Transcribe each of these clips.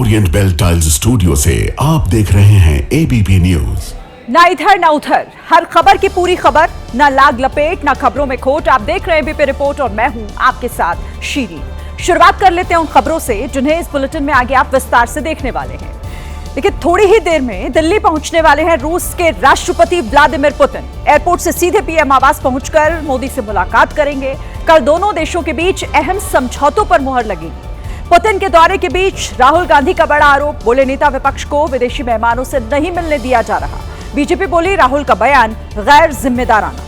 Orient bell tiles studio से आप देख रहे हैं एबीपी न्यूज। ना इधर ना उधर, हर खबर की पूरी खबर, ना लाग लपेट ना खबरों में खोट। आप देख रहे हैं एबीपी रिपोर्ट और मैं हूं आपके साथ शीरी। शुरुआत कर लेते हैं उन खबरों से जिन्हें इस बुलेटिन में आगे आप विस्तार से देखने वाले हैं। लेकिन थोड़ी ही देर में दिल्ली पहुंचने वाले हैं रूस के राष्ट्रपति व्लादिमीर पुतिन। एयरपोर्ट से सीधे पीएम आवास पहुंचकर मोदी से मुलाकात करेंगे। कल दोनों देशों के बीच अहम समझौतों पर मुहर लगेगी। पुतिन के दौरे के बीच राहुल गांधी का बड़ा आरोप, बोले नेता विपक्ष को विदेशी मेहमानों से नहीं मिलने दिया जा रहा। बीजेपी बोली राहुल का बयान गैर जिम्मेदाराना।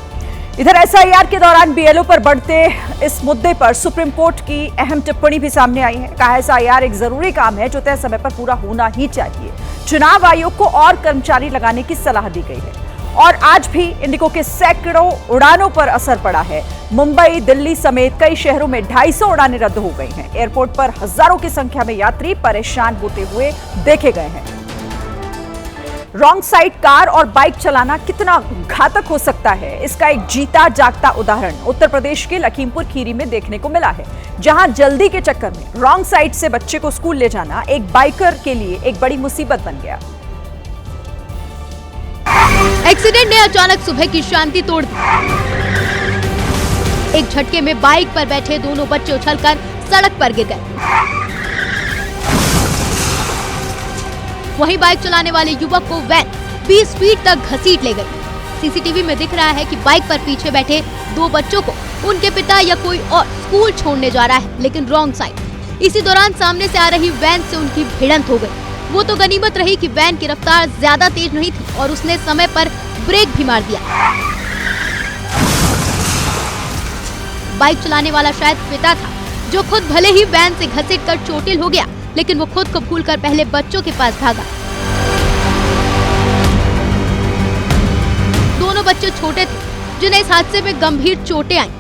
इधर एसआईआर के दौरान बीएलओ पर बढ़ते इस मुद्दे पर सुप्रीम कोर्ट की अहम टिप्पणी भी सामने आई है। कहा एसआईआर एक जरूरी काम है जो तय समय पर पूरा होना ही चाहिए। चुनाव आयोग को और कर्मचारी लगाने की सलाह दी गई है। और आज भी इंडिगो के सैकड़ों उड़ानों पर असर पड़ा है। मुंबई, दिल्ली समेत कई शहरों में 250 उड़ानें रद्द हो गई हैं। एयरपोर्ट पर हजारों की संख्या में यात्री परेशान होते हुए देखे गए हैं। रॉन्ग साइड कार और बाइक चलाना कितना घातक हो सकता है, इसका एक जीता जागता उदाहरण उत्तर प्रदेश के लखीमपुर खीरी में देखने को मिला है, जहां जल्दी के चक्कर में रॉन्ग साइड से बच्चे को स्कूल ले जाना एक बाइकर के लिए एक बड़ी मुसीबत बन गया। एक्सीडेंट ने अचानक सुबह की शांति तोड़ दी। एक झटके में बाइक पर बैठे दोनों बच्चे उछलकर सड़क पर गिर गए। वहीं बाइक चलाने वाले युवक को वैन 20 फीट तक घसीट ले गई। सीसीटीवी में दिख रहा है कि बाइक पर पीछे बैठे दो बच्चों को उनके पिता या कोई और स्कूल छोड़ने जा रहा है, लेकिन रॉन्ग साइड। इसी दौरान सामने से आ रही वैन से उनकी भिड़ंत हो गई। वो तो गनीमत रही कि वैन की रफ्तार ज्यादा तेज नहीं थी और उसने समय पर ब्रेक भी मार दिया। बाइक चलाने वाला शायद पिता था, जो खुद भले ही वैन से घसीटकर चोटिल हो गया, लेकिन वो खुद को भूलकर पहले बच्चों के पास भागा। दोनों बच्चे छोटे थे जिन्हें इस हादसे में गंभीर चोटें आईं।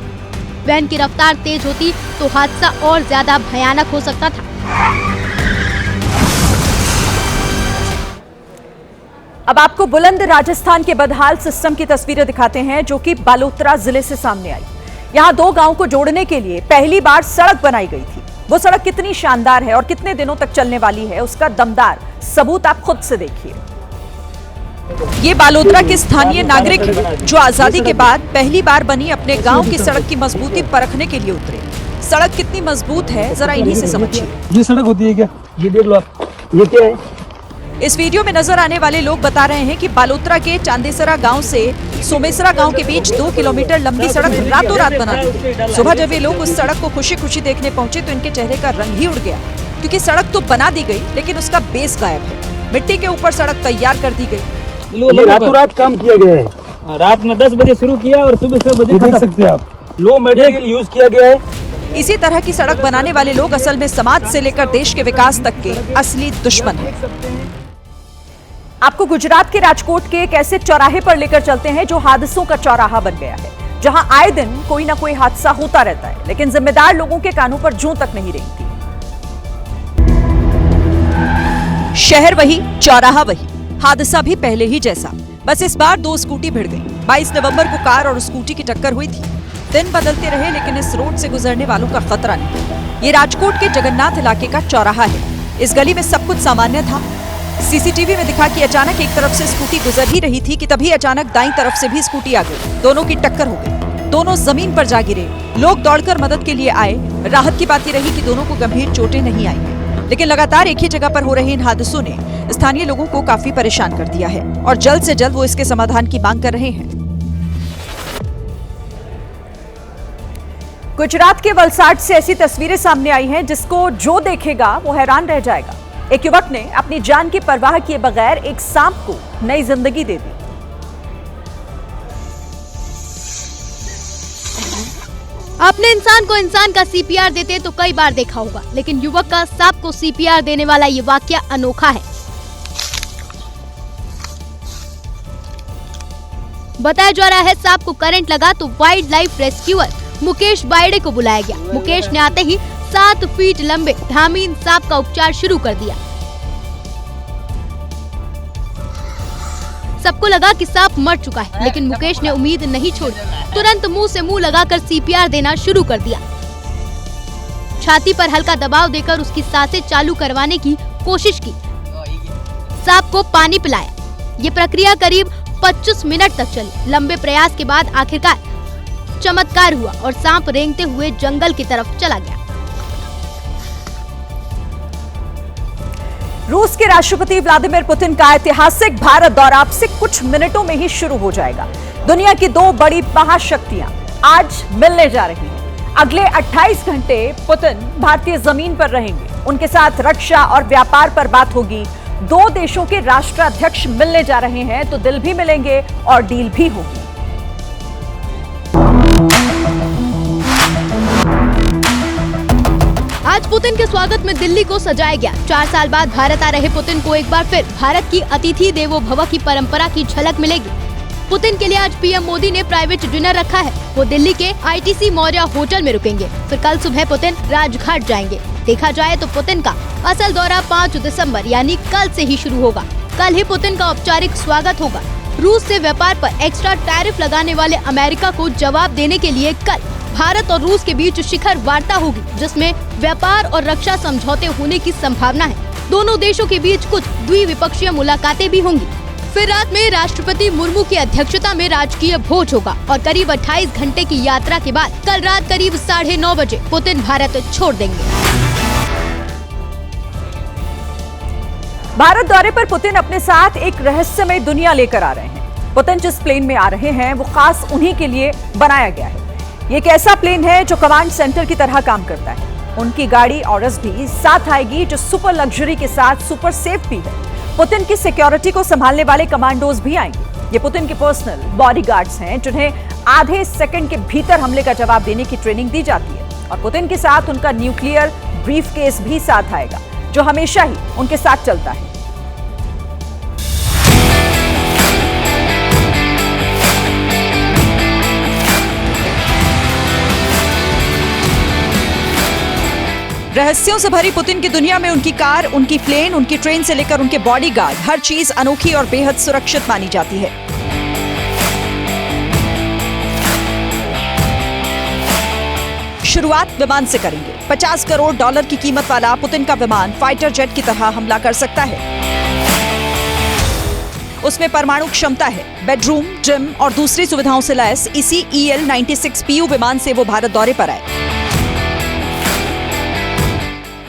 वैन की रफ्तार तेज होती तो हादसा और ज्यादा भयानक हो सकता था। अब आपको बुलंद राजस्थान के बदहाल सिस्टम की तस्वीरें दिखाते हैं जो कि बालोतरा जिले से सामने आई। यहां दो गांव को जोड़ने के लिए पहली बार सड़क बनाई गई थी। वो सड़क कितनी शानदार है और कितने दिनों तक चलने वाली है, उसका दमदार सबूत आप खुद से देखिए। ये बालोतरा के स्थानीय नागरिक हैं जो आजादी के बाद पहली बार बनी अपने गांव की सड़क की मजबूती परखने के लिए उतरे। सड़क कितनी मजबूत है जरा इन्हीं से समझिए। ये सड़क होती है क्या? ये देख लो आप, ये क्या है? इस वीडियो में नजर आने वाले लोग बता रहे हैं कि बालोतरा के चांदेसरा गांव से सोमेसरा गांव के बीच 2 किलोमीटर लंबी सड़क रातों रात बना दी। सुबह जब ये लोग उस सड़क को खुशी खुशी देखने पहुंचे तो इनके चेहरे का रंग ही उड़ गया, क्योंकि सड़क तो बना दी गई लेकिन उसका बेस गायब है। मिट्टी के ऊपर सड़क तैयार कर दी गई। रातों रात काम किया गया है। रात में 10 बजे शुरू किया और सुबह 6 बजे देख सकते हैं आप। लो मटेरियल यूज किया गया है। इसी तरह की सड़क बनाने वाले लोग असल में समाज से लेकर देश के विकास तक के असली दुश्मन हैं। आपको गुजरात के राजकोट के एक ऐसे चौराहे पर लेकर चलते हैं जो हादसों का चौराहा बन गया है, जहां आए दिन कोई ना कोई हादसा होता रहता है, लेकिन जिम्मेदार लोगों के कानों पर जूं तक नहीं रेंगती। शहर वही, चौराहा वही, हादसा भी पहले ही जैसा, बस इस बार 2 स्कूटी भिड़ गई। 22 नवंबर को कार और स्कूटी की टक्कर हुई थी। दिन बदलते रहे लेकिन इस रोड से गुजरने वालों का खतरा नहीं। ये राजकोट के जगन्नाथ इलाके का चौराहा है। इस गली में सब कुछ सामान्य था। सीसीटीवी में दिखा कि अचानक एक तरफ से स्कूटी गुजर ही रही थी कि तभी अचानक दाईं तरफ से भी स्कूटी आ गई। दोनों की टक्कर हो गई। दोनों जमीन पर जा गिरे। लोग दौड़कर मदद के लिए आए। राहत की बात रही कि दोनों को गंभीर चोटें नहीं आई हैं, लेकिन लगातार एक ही जगह पर हो रहे इन हादसों ने स्थानीय लोगों को काफी परेशान कर दिया है और जल्द से जल्द वो इसके समाधान की मांग कर रहे हैं। गुजरात के वलसाड से ऐसी तस्वीरें सामने आई हैं जिसको जो देखेगा वो हैरान रह जाएगा। एक युवक ने अपनी जान की परवाह किए बगैर एक सांप को नई जिंदगी दे दी। आपने इंसान को इंसान का सीपीआर देते तो कई बार देखा होगा, लेकिन युवक का सांप को सीपीआर देने वाला ये वाकया अनोखा है। बताया जा रहा है सांप को करंट लगा तो वाइल्ड लाइफ रेस्क्यूअर मुकेश बायडे को बुलाया गया। मुकेश ने आते ही 7 फीट लंबे धामीन सांप का उपचार शुरू कर दिया। सबको लगा कि सांप मर चुका है, लेकिन मुकेश ने उम्मीद नहीं छोड़ी। तुरंत मुंह से मुंह लगाकर सीपीआर देना शुरू कर दिया। छाती पर हल्का दबाव देकर उसकी सांसें चालू करवाने की कोशिश की, सांप को पानी पिलाया। ये प्रक्रिया करीब 25 मिनट तक चली। लंबे प्रयास के बाद आखिरकार चमत्कार हुआ और सांप रेंगते हुए जंगल की तरफ चला गया। रूस के राष्ट्रपति व्लादिमीर पुतिन का ऐतिहासिक भारत दौरा अब से कुछ मिनटों में ही शुरू हो जाएगा। दुनिया की दो बड़ी महाशक्तियां आज मिलने जा रही हैं। अगले 28 घंटे पुतिन भारतीय जमीन पर रहेंगे। उनके साथ रक्षा और व्यापार पर बात होगी। दो देशों के राष्ट्राध्यक्ष मिलने जा रहे हैं तो दिल भी मिलेंगे और डील भी होगी। आज पुतिन के स्वागत में दिल्ली को सजाया गया। 4 साल बाद भारत आ रहे पुतिन को एक बार फिर भारत की अतिथि देवो भव की परंपरा की झलक मिलेगी। पुतिन के लिए आज पीएम मोदी ने प्राइवेट डिनर रखा है। वो दिल्ली के आईटीसी मौर्य होटल में रुकेंगे। फिर कल सुबह पुतिन राजघाट जाएंगे। देखा जाए तो पुतिन का असल दौरा 5 दिसंबर यानी कल से ही शुरू होगा। कल ही पुतिन का औपचारिक स्वागत होगा। रूस से व्यापार पर एक्स्ट्रा टैरिफ लगाने वाले अमेरिका को जवाब देने के लिए कल भारत और रूस के बीच शिखर वार्ता होगी, जिसमें व्यापार और रक्षा समझौते होने की संभावना है। दोनों देशों के बीच कुछ द्विपक्षीय मुलाकातें भी होंगी। फिर रात में राष्ट्रपति मुर्मू की अध्यक्षता में राजकीय भोज होगा और करीब 28 घंटे की यात्रा के बाद कल रात करीब 9:30 बजे पुतिन भारत छोड़ देंगे। भारत दौरे पर पुतिन अपने साथ एक रहस्यमय दुनिया लेकर आ रहे हैं। पुतिन जिस प्लेन में आ रहे हैं वो खास उन्हीं के लिए बनाया गया है। ये एक ऐसा प्लेन है जो कमांड सेंटर की तरह काम करता है। उनकी गाड़ी ऑरस भी साथ आएगी जो सुपर लग्जरी के साथ सुपर सेफ भी है। पुतिन की सिक्योरिटी को संभालने वाले कमांडोज भी आएंगे। ये पुतिन के पर्सनल बॉडीगार्ड्स हैं जिन्हें आधे सेकंड के भीतर हमले का जवाब देने की ट्रेनिंग दी जाती है। और पुतिन के साथ उनका न्यूक्लियर ब्रीफकेस भी साथ आएगा जो हमेशा ही उनके साथ चलता है। रहस्यों से भरी पुतिन की दुनिया में उनकी कार, उनकी प्लेन, उनकी ट्रेन से लेकर उनके बॉडीगार्ड, हर चीज अनोखी और बेहद सुरक्षित मानी जाती है। शुरुआत विमान से करेंगे। $50 करोड़ की कीमत वाला पुतिन का विमान फाइटर जेट की तरह हमला कर सकता है। उसमें परमाणु क्षमता है। बेडरूम, जिम और दूसरी सुविधाओं से लैस इसी EL-96 PU विमान से वो भारत दौरे पर आए।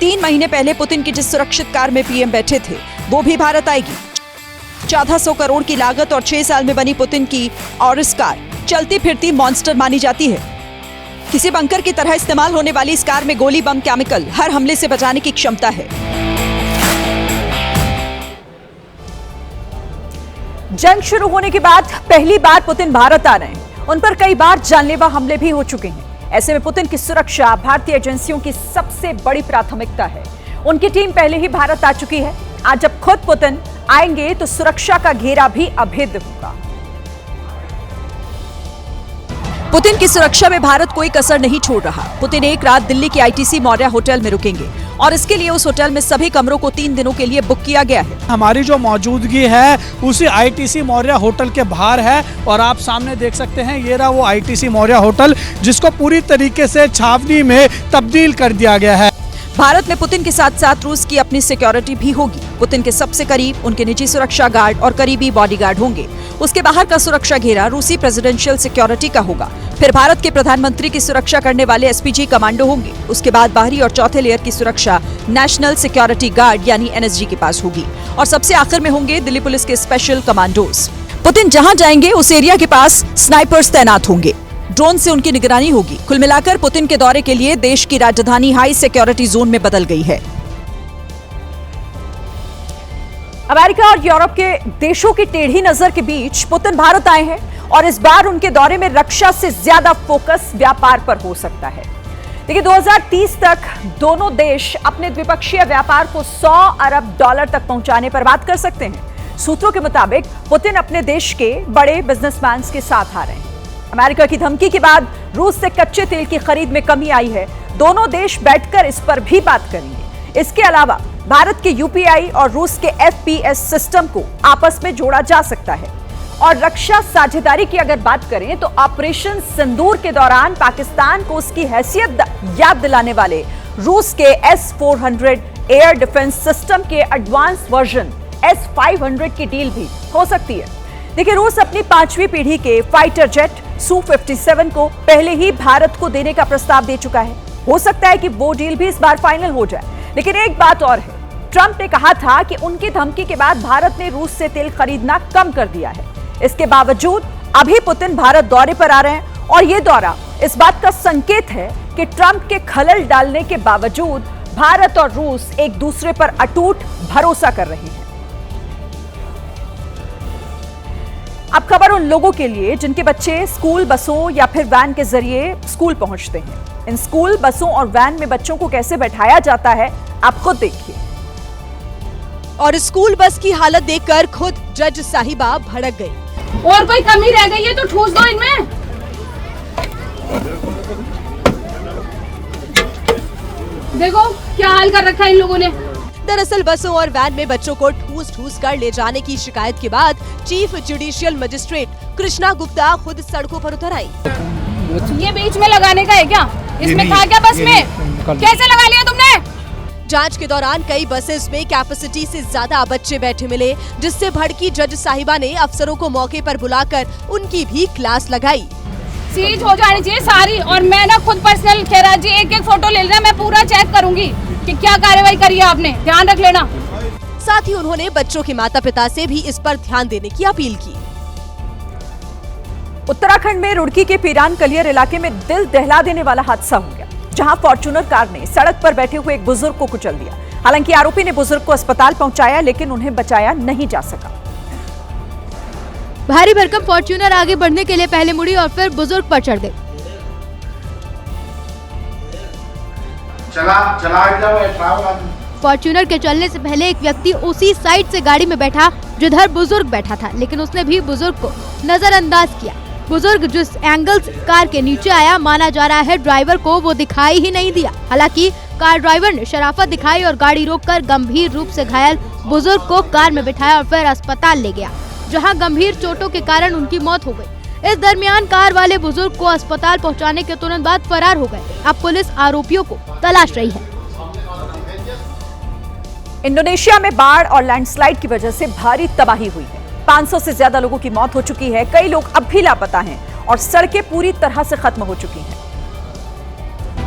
3 महीने पहले पुतिन की जिस सुरक्षित कार में पीएम बैठे थे वो भी भारत आएगी। 1400 करोड़ की लागत और 6 साल में बनी पुतिन की ऑरस कार चलती फिरती मॉन्स्टर मानी जाती है। किसी बंकर की तरह इस्तेमाल होने वाली इस कार में गोली, बम, केमिकल हर हमले से बचाने की क्षमता है। जंग शुरू होने के बाद पहली बार पुतिन भारत आ रहे हैं। उन पर कई बार जानलेवा हमले भी हो चुके हैं। ऐसे में पुतिन की सुरक्षा भारतीय एजेंसियों की सबसे बड़ी प्राथमिकता है। उनकी टीम पहले ही भारत आ चुकी है। आज जब खुद पुतिन आएंगे तो सुरक्षा का घेरा भी अभेद्य होगा। पुतिन की सुरक्षा में भारत कोई कसर नहीं छोड़ रहा। पुतिन एक रात दिल्ली के आईटीसी मौर्य होटल में रुकेंगे और इसके लिए उस होटल में सभी कमरों को 3 दिनों के लिए बुक किया गया है। हमारी जो मौजूदगी है उसी आईटीसी मौर्य होटल के बाहर है और आप सामने देख सकते हैं ये रहा वो आईटीसी मौर्य होटल जिसको पूरी तरीके से छावनी में तब्दील कर दिया गया है। भारत में पुतिन के साथ साथ रूस की अपनी सिक्योरिटी भी होगी। पुतिन के सबसे करीब उनके निजी सुरक्षा गार्ड और करीबी बॉडीगार्ड होंगे। उसके बाहर का सुरक्षा घेरा रूसी प्रेसिडेंशियल सिक्योरिटी का होगा। फिर भारत के प्रधानमंत्री की सुरक्षा करने वाले एसपीजी कमांडो होंगे। उसके बाद बाहरी और चौथे लेयर की सुरक्षा नेशनल सिक्योरिटी गार्ड यानी एनएसजी के पास होगी और सबसे आखिर में होंगे दिल्ली पुलिस के स्पेशल कमांडोज। पुतिन जहां जाएंगे उस एरिया के पास स्नाइपर्स तैनात होंगे। ड्रोन से उनकी निगरानी होगी। कुल मिलाकर पुतिन के दौरे के लिए देश की राजधानी हाई सिक्योरिटी जोन में बदल गई है। अमेरिका और यूरोप के देशों की टेढ़ी नजर के बीच पुतिन भारत आए हैं और इस बार उनके दौरे में रक्षा से ज्यादा फोकस व्यापार पर हो सकता है। देखिए 2030 तक दोनों देश अपने द्विपक्षीय व्यापार को $100 अरब तक पहुंचाने पर बात कर सकते हैं। सूत्रों के मुताबिक पुतिन अपने देश के बड़े बिजनेसमैन के साथ आ रहे हैं। अमेरिका की धमकी के बाद रूस से कच्चे तेल की खरीद में कमी आई है। दोनों देश बैठकर इस पर भी बात करेंगे। इसके अलावा भारत के यूपीआई और रूस के एफपीएस सिस्टम को आपस में जोड़ा जा सकता है। और रक्षा साझेदारी की अगर बात करें तो ऑपरेशन सिंदूर के दौरान पाकिस्तान को उसकी हैसियत याद दिलाने वाले रूस के S-400 एयर डिफेंस सिस्टम के एडवांस वर्जन S-500 की डील भी हो सकती है। देखिए, रूस अपनी 5वीं पीढ़ी के फाइटर जेट Su-57 को पहले ही भारत को देने का प्रस्ताव दे चुका है। हो सकता है कि वो डील भी इस बार फाइनल हो जाए। लेकिन एक बात और है, ट्रंप ने कहा था कि उनकी धमकी के बाद भारत ने रूस से तेल खरीदना कम कर दिया है। इसके बावजूद अभी पुतिन भारत दौरे पर आ रहे हैं और ये दौरा इस बात का संकेत है कि ट्रंप के खलल डालने के बावजूद भारत और रूस एक दूसरे पर अटूट भरोसा कर रहे हैं। अब खबर उन लोगों के लिए जिनके बच्चे स्कूल बसों या फिर वैन के जरिए स्कूल पहुंचते हैं। इन स्कूल बसों और वैन में बच्चों को कैसे बैठाया जाता है, आप खुद देखिए। और स्कूल बस की हालत देखकर खुद जज साहिबा भड़क गई। और कोई कमी रह गई है तो ठूस दो इनमें। देखो क्या हाल कर रखा है इन लोगों ने। दरअसल बसों और वैन में बच्चों को ठूस कर ले जाने की शिकायत के बाद chief judicial magistrate Krishna Gupta खुद सड़कों पर उतर आई। ये बीच में लगाने का है क्या? इसमें था क्या बस में? कैसे लगा लिया तुमने? जांच के दौरान कई बसेस में कैपेसिटी से ज्यादा बच्चे बैठे मिले, जिससे भड़की जज साहिबा ने अफसरों को मौके पर बुलाकर उनकी भी क्लास लगाई। सीज हो जानी चाहिए सारी, और मैं ना खुद पर्सनल खैरा जी एक फोटो ले लेना, मैं पूरा चेक करूंगी कि क्या कार्रवाई करी है आपने, ध्यान रख लेना। साथ ही उन्होंने बच्चों के माता पिता से भी इस पर ध्यान देने की अपील की। उत्तराखंड में रुड़की के पीरान कलियर इलाके में दिल दहला देने वाला हादसा हो गया, जहां फॉर्च्यूनर कार ने सड़क पर बैठे हुए एक बुजुर्ग को कुचल दिया। हालांकि आरोपी ने बुजुर्ग को अस्पताल पहुंचाया, लेकिन उन्हें बचाया नहीं जा सका। भारी भरकम फॉर्च्यूनर आगे बढ़ने के लिए पहले मुड़ी और फिर बुजुर्ग पर चढ़ गई। फॉर्च्यूनर के चलने से पहले एक व्यक्ति उसी साइड से गाड़ी में बैठा जिधर बुजुर्ग बैठा था, लेकिन उसने भी बुजुर्ग को नजरअंदाज किया। बुजुर्ग जिस एंगल से कार के नीचे आया, माना जा रहा है ड्राइवर को वो दिखाई ही नहीं दिया। हालांकि कार ड्राइवर ने शराफत दिखाई और गाड़ी रोककर गंभीर रूप से घायल बुजुर्ग को कार में बिठाया और फिर अस्पताल ले गया, जहां गंभीर चोटों के कारण उनकी मौत हो गई। इस दरमियान कार वाले बुजुर्ग को अस्पताल पहुंचाने के तुरंत बाद फरार हो गए। अब पुलिस आरोपियों को तलाश रही है। इंडोनेशिया में बाढ़ और लैंडस्लाइड की वजह से भारी तबाही हुई है। 500 से ज्यादा लोगों की मौत हो चुकी है। कई लोग अब भी लापता हैं और सड़कें पूरी तरह से खत्म हो चुकी हैं।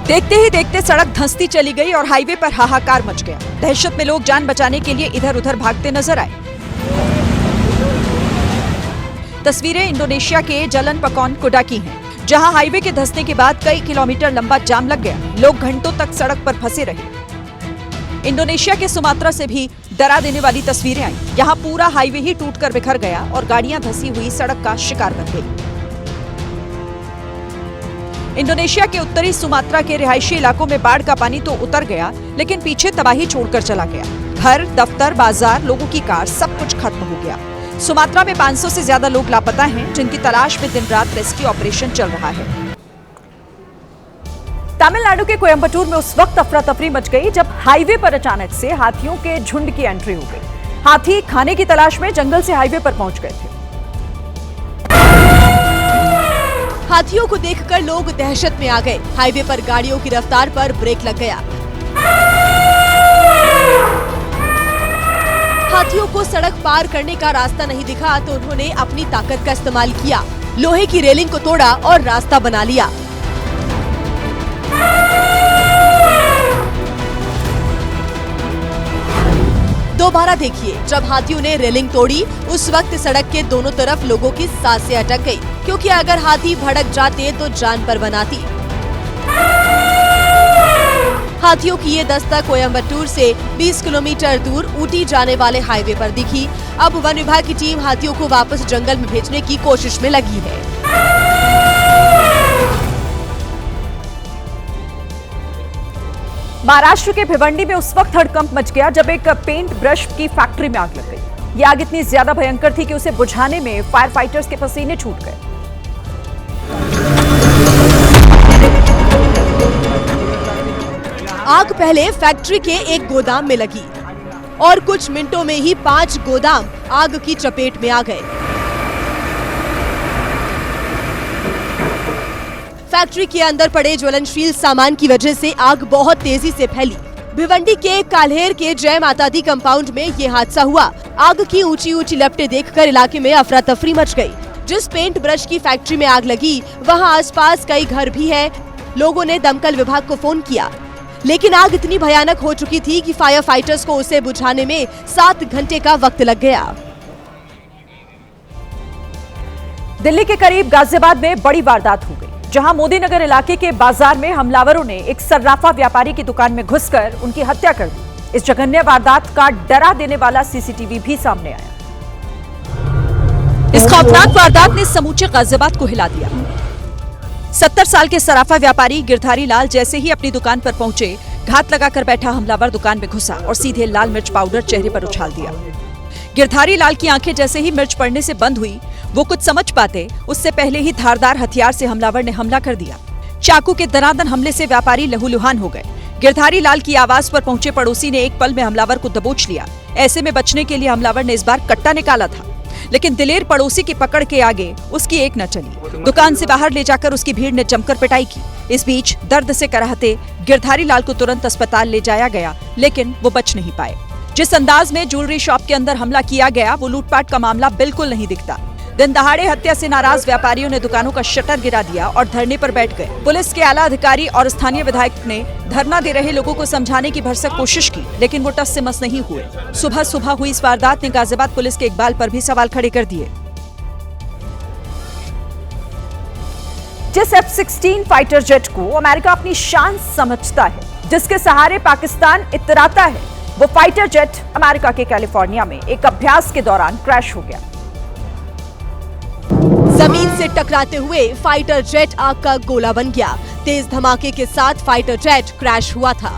देखते ही देखते सड़क धंसती चली गई और हाईवे पर हाहाकार मच गया। दहशत में लोग जान बचाने के लिए इधर उधर भागते नजर आए। तस्वीरें इंडोनेशिया के जलन पकौन कुडा की हैं, जहां हाईवे के धंसने के बाद कई किलोमीटर लंबा जाम लग गया। लोग घंटों तक सड़क पर फंसे रहे। इंडोनेशिया के सुमात्रा से भी डरा देने वाली तस्वीरें आई। यहाँ पूरा हाईवे ही टूटकर बिखर गया और गाड़ियां धंसी हुई सड़क का शिकार बन गई। इंडोनेशिया के उत्तरी सुमात्रा के रिहायशी इलाकों में बाढ़ का पानी तो उतर गया, लेकिन पीछे तबाही छोड़कर चला गया। घर, दफ्तर, बाजार, लोगों की कार, सब कुछ खत्म हो गया। सुमात्रा में 500 से ज्यादा लोग लापता हैं, जिनकी तलाश में दिन रात रेस्क्यू ऑपरेशन चल रहा है। तमिलनाडु के कोयम्बटूर में उस वक्त अफरा तफरी मच गई जब हाईवे पर अचानक से हाथियों के झुंड की एंट्री हो गई। हाथी खाने की तलाश में जंगल से हाईवे पर पहुंच गए थे। हाथियों को देखकर लोग दहशत में आ गए। हाईवे पर गाड़ियों की रफ्तार पर ब्रेक लग गया। हाथियों को सड़क पार करने का रास्ता नहीं दिखा तो उन्होंने अपनी ताकत का इस्तेमाल किया। लोहे की रेलिंग को तोड़ा और रास्ता बना लिया। दोबारा देखिए, जब हाथियों ने रेलिंग तोड़ी उस वक्त सड़क के दोनों तरफ लोगों की सांसें अटक गई, क्योंकि अगर हाथी भड़क जाते तो जान पर बनाती। हाथियों की ये दस्तक कोयम्बटूर से 20 किलोमीटर दूर ऊटी जाने वाले हाईवे पर दिखी। अब वन विभाग की टीम हाथियों को वापस जंगल में भेजने की कोशिश में लगी है। महाराष्ट्र के भिवंडी में उस वक्त हड़कंप मच गया जब एक पेंट ब्रश की फैक्ट्री में आग लग गई। ये आग इतनी ज्यादा भयंकर थी कि उसे बुझाने में फायर फाइटर्स के पसीने छूट गए। आग पहले फैक्ट्री के एक गोदाम में लगी और कुछ मिनटों में ही 5 गोदाम आग की चपेट में आ गए। फैक्ट्री के अंदर पड़े ज्वलनशील सामान की वजह से आग बहुत तेजी से फैली। भिवंडी के काल्हेर के जय माता दी कंपाउंड में ये हादसा हुआ। आग की ऊंची ऊंची लपटें देखकर इलाके में अफरा तफरी मच गई। जिस पेंट ब्रश की फैक्ट्री में आग लगी वहां आसपास कई घर भी हैं। लोगों ने दमकल विभाग को फोन किया, लेकिन आग इतनी भयानक हो चुकी थी कि फायर फाइटर्स को उसे बुझाने में 7 घंटे का वक्त लग गया। दिल्ली के करीब गाजियाबाद में बड़ी वारदात हो गई, जहां मोदी नगर इलाके के बाजार में हमलावरों ने एक सर्राफा व्यापारी की दुकान में घुसकर उनकी हत्या कर दी। इस जघन्य वारदात का डरा देने वाला सीसीटीवी भी सामने आया। इस खौफनाक वारदात ने समूचे गाजियाबाद को हिला दिया। 70 साल के सराफा व्यापारी गिरधारी लाल जैसे ही अपनी दुकान पर पहुंचे, घात लगाकर बैठा हमलावर दुकान में घुसा और सीधे लाल मिर्च पाउडर चेहरे पर उछाल दिया। गिरधारी लाल की आंखें जैसे ही मिर्च पड़ने से बंद हुई, वो कुछ समझ पाते उससे पहले ही धारदार हथियार से हमलावर ने हमला कर दिया। चाकू के दनादन हमले से व्यापारी लहूलुहान हो गए। गिरधारी लाल की आवाज पर पहुंचे पड़ोसी ने एक पल में हमलावर को दबोच लिया। ऐसे में बचने के लिए हमलावर ने इस बार कट्टा निकाला था, लेकिन दिलेर पड़ोसी की पकड़ के आगे उसकी एक न चली। दुकान से बाहर ले जाकर उसकी भीड़ ने जमकर पिटाई की। इस बीच दर्द से कराहते गिरधारी लाल को तुरंत अस्पताल ले जाया गया, लेकिन वो बच नहीं पाए। जिस अंदाज में ज्वेलरी शॉप के अंदर हमला किया गया, वो लूटपाट का मामला बिल्कुल नहीं दिखता। दिन दहाड़े हत्या से नाराज व्यापारियों ने दुकानों का शटर गिरा दिया और धरने पर बैठ गए। पुलिस के आला अधिकारी और स्थानीय विधायक ने धरना दे रहे लोगों को समझाने की भरसक कोशिश की, लेकिन वो टस से मस नहीं हुए। सुबह सुबह हुई इस वारदात ने गाजियाबाद पुलिस के इकबाल पर भी सवाल खड़े कर दिए। जिस F-16 फाइटर जेट को अमेरिका अपनी शान समझता है, जिसके सहारे पाकिस्तान इतराता है, वो फाइटर जेट अमेरिका के कैलिफोर्निया में एक अभ्यास के दौरान क्रैश हो गया। जमीन से टकराते हुए फाइटर जेट आग का गोला बन गया। तेज धमाके के साथ फाइटर जेट क्रैश हुआ था।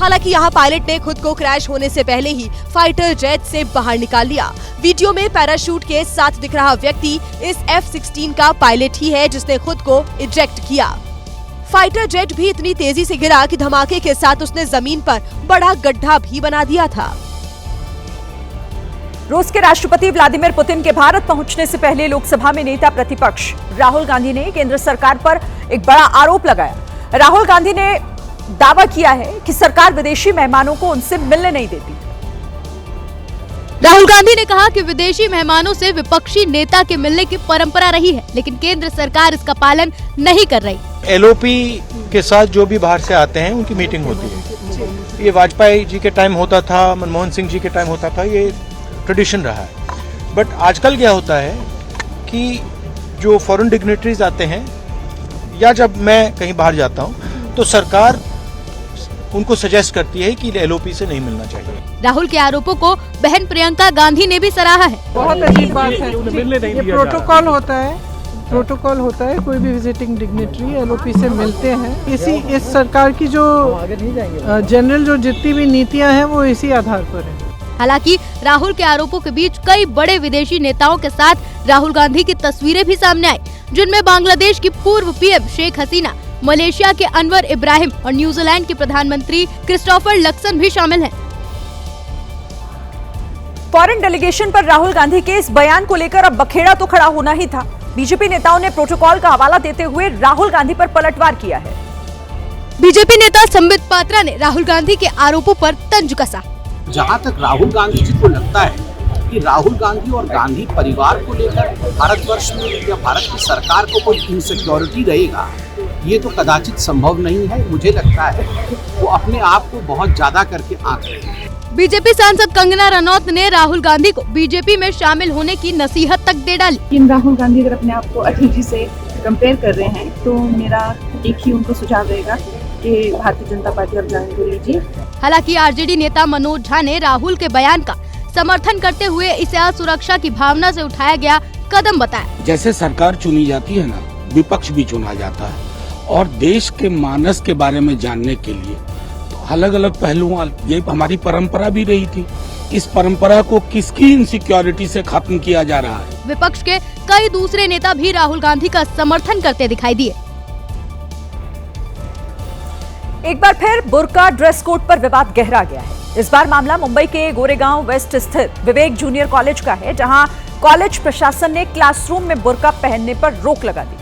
हालांकि यहां पायलट ने खुद को क्रैश होने से पहले ही फाइटर जेट से बाहर निकाल लिया। वीडियो में पैराशूट के साथ दिख रहा व्यक्ति इस F-16 का पायलट ही है, जिसने खुद को इजेक्ट किया। फाइटर जेट भी इतनी तेजी से गिरा कि धमाके के साथ उसने जमीन पर बड़ा गड्ढा भी बना दिया था। रूस के राष्ट्रपति व्लादिमीर पुतिन के भारत पहुंचने से पहले लोकसभा में नेता प्रतिपक्ष राहुल गांधी ने केंद्र सरकार पर एक बड़ा आरोप लगाया। राहुल गांधी ने दावा किया है कि सरकार विदेशी मेहमानों को उनसे मिलने नहीं देती। राहुल गांधी ने कहा कि विदेशी मेहमानों से विपक्षी नेता के मिलने की परंपरा रही है, लेकिन केंद्र सरकार इसका पालन नहीं कर रही। LOP के साथ जो भी बाहर से आते हैं उनकी मीटिंग होती है। ये वाजपेयी जी के टाइम होता था, मनमोहन सिंह जी के टाइम होता था, ये ट्रेडिशन रहा है। बट आजकल क्या होता है कि जो फॉरेन डिग्नेटरीज आते हैं या जब मैं कहीं बाहर जाता हूं तो सरकार उनको सजेस्ट करती है कि LOP से नहीं मिलना चाहिए। राहुल के आरोपों को बहन प्रियंका गांधी ने भी सराहा है। बहुत अजीब बात है। ये प्रोटोकॉल होता है, कोई भी विजिटिंग डिग्नेटरी LOP से मिलते हैं। इस सरकार की जो जनरल जो जितनी भी नीतियां हैं वो इसी आधार पर है। हालांकि राहुल के आरोपों के बीच कई बड़े विदेशी नेताओं के साथ राहुल गांधी की तस्वीरें भी सामने आई, जिनमें बांग्लादेश की पूर्व PM शेख हसीना, मलेशिया के अनवर इब्राहिम और न्यूजीलैंड के प्रधानमंत्री क्रिस्टोफर लक्सन भी शामिल हैं। फॉरेन डेलीगेशन पर राहुल गांधी के इस बयान को लेकर अब बखेड़ा तो खड़ा होना ही था। बीजेपी नेताओं ने प्रोटोकॉल का हवाला देते हुए राहुल गांधी पर पलटवार किया है। बीजेपी नेता संबित पात्रा ने राहुल गांधी के आरोपों पर तंज कसा। जहां तक राहुल गांधी जी को लगता है कि राहुल गांधी और गांधी परिवार को लेकर भारतवर्ष में या भारत की सरकार को कोई इनसिक्योरिटी रहेगा, ये तो कदाचित संभव नहीं है। मुझे लगता है वो अपने आप को बहुत ज्यादा करके आंक रहे हैं। बीजेपी सांसद कंगना रनौत ने राहुल गांधी को बीजेपी में शामिल होने की नसीहत तक दे डाली। लेकिन राहुल गांधी अगर अपने आप को अटल जी से कंपेयर कर रहे हैं तो मेरा एक ही उनको सुझाव रहेगा कि भारतीय जनता पार्टी अब ज्वाइन कर लीजिए। हालांकि आरजेडी नेता मनोज झा ने राहुल के बयान का समर्थन करते हुए इसे असुरक्षा की भावना से उठाया गया कदम बताया। जैसे सरकार चुनी जाती है ना, विपक्ष भी चुना जाता है, और देश के मानस के बारे में जानने के लिए तो अलग अलग पहलुओं, ये हमारी परंपरा भी रही थी। इस परंपरा को किसकी इनसिक्योरिटी से खत्म किया जा रहा है। विपक्ष के कई दूसरे नेता भी राहुल गांधी का समर्थन करते दिखाई दिए। एक बार फिर बुर्का ड्रेस कोड पर विवाद गहरा गया है। इस बार मामला मुंबई के गोरेगांव वेस्ट स्थित विवेक जूनियर कॉलेज का है, जहां कॉलेज प्रशासन ने क्लासरूम में बुर्का पहनने पर रोक लगा दी।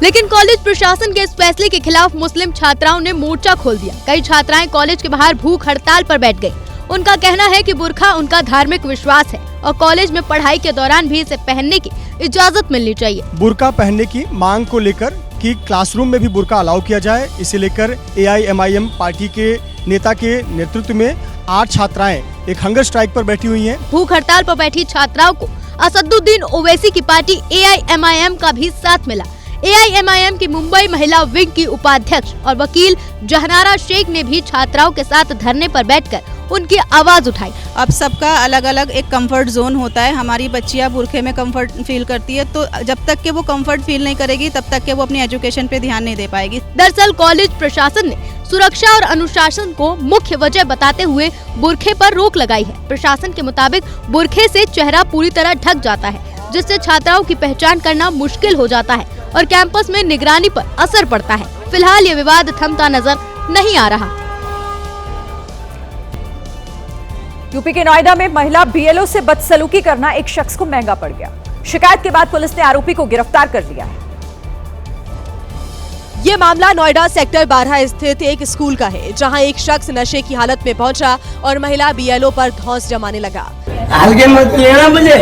लेकिन कॉलेज प्रशासन के इस फैसले के खिलाफ मुस्लिम छात्राओं ने मोर्चा खोल दिया। कई छात्राएं कॉलेज के बाहर भूख हड़ताल पर बैठ गयी। उनका कहना है कि बुर्का उनका धार्मिक विश्वास है और कॉलेज में पढ़ाई के दौरान भी इसे पहनने की इजाजत मिलनी चाहिए। बुर्का पहनने की मांग को लेकर कि क्लासरूम में भी बुर्का अलाउ किया जाए, इसे लेकर AIMIM पार्टी के नेता के नेतृत्व में 8 छात्राएं एक हंगर स्ट्राइक पर बैठी हुई हैं। भूख हड़ताल पर बैठी छात्राओं को असदुद्दीन ओवैसी की पार्टी AIMIM का भी साथ मिला। AIMIM की मुंबई महिला विंग की उपाध्यक्ष और वकील जहनारा शेख ने भी छात्राओं के साथ धरने पर बैठकर उनकी आवाज उठाई। अब सबका अलग अलग एक कंफर्ट जोन होता है। हमारी बच्चियां बुरखे में कंफर्ट फील करती है, तो जब तक के वो कंफर्ट फील नहीं करेगी तब तक के वो अपनी एजुकेशन पे ध्यान नहीं दे पाएगी। दरअसल कॉलेज प्रशासन ने सुरक्षा और अनुशासन को मुख्य वजह बताते हुए बुरखे पर रोक लगाई है। प्रशासन के मुताबिक बुरखे से चेहरा पूरी तरह ढक जाता है, जिससे छात्राओं की पहचान करना मुश्किल हो जाता है और कैंपस में निगरानी पर असर पड़ता है। फिलहाल ये विवाद थमता नजर नहीं आ रहा। यूपी के नोएडा में महिला BLO से बदसलूकी करना एक शख्स को महंगा पड़ गया। शिकायत के बाद पुलिस ने आरोपी को गिरफ्तार कर लिया है। ये मामला नोएडा सेक्टर 12 स्थित एक स्कूल का है, जहां एक शख्स नशे की हालत में पहुंचा और महिला BLO पर धौंस जमाने लगा। हल्के मत लेना मुझे,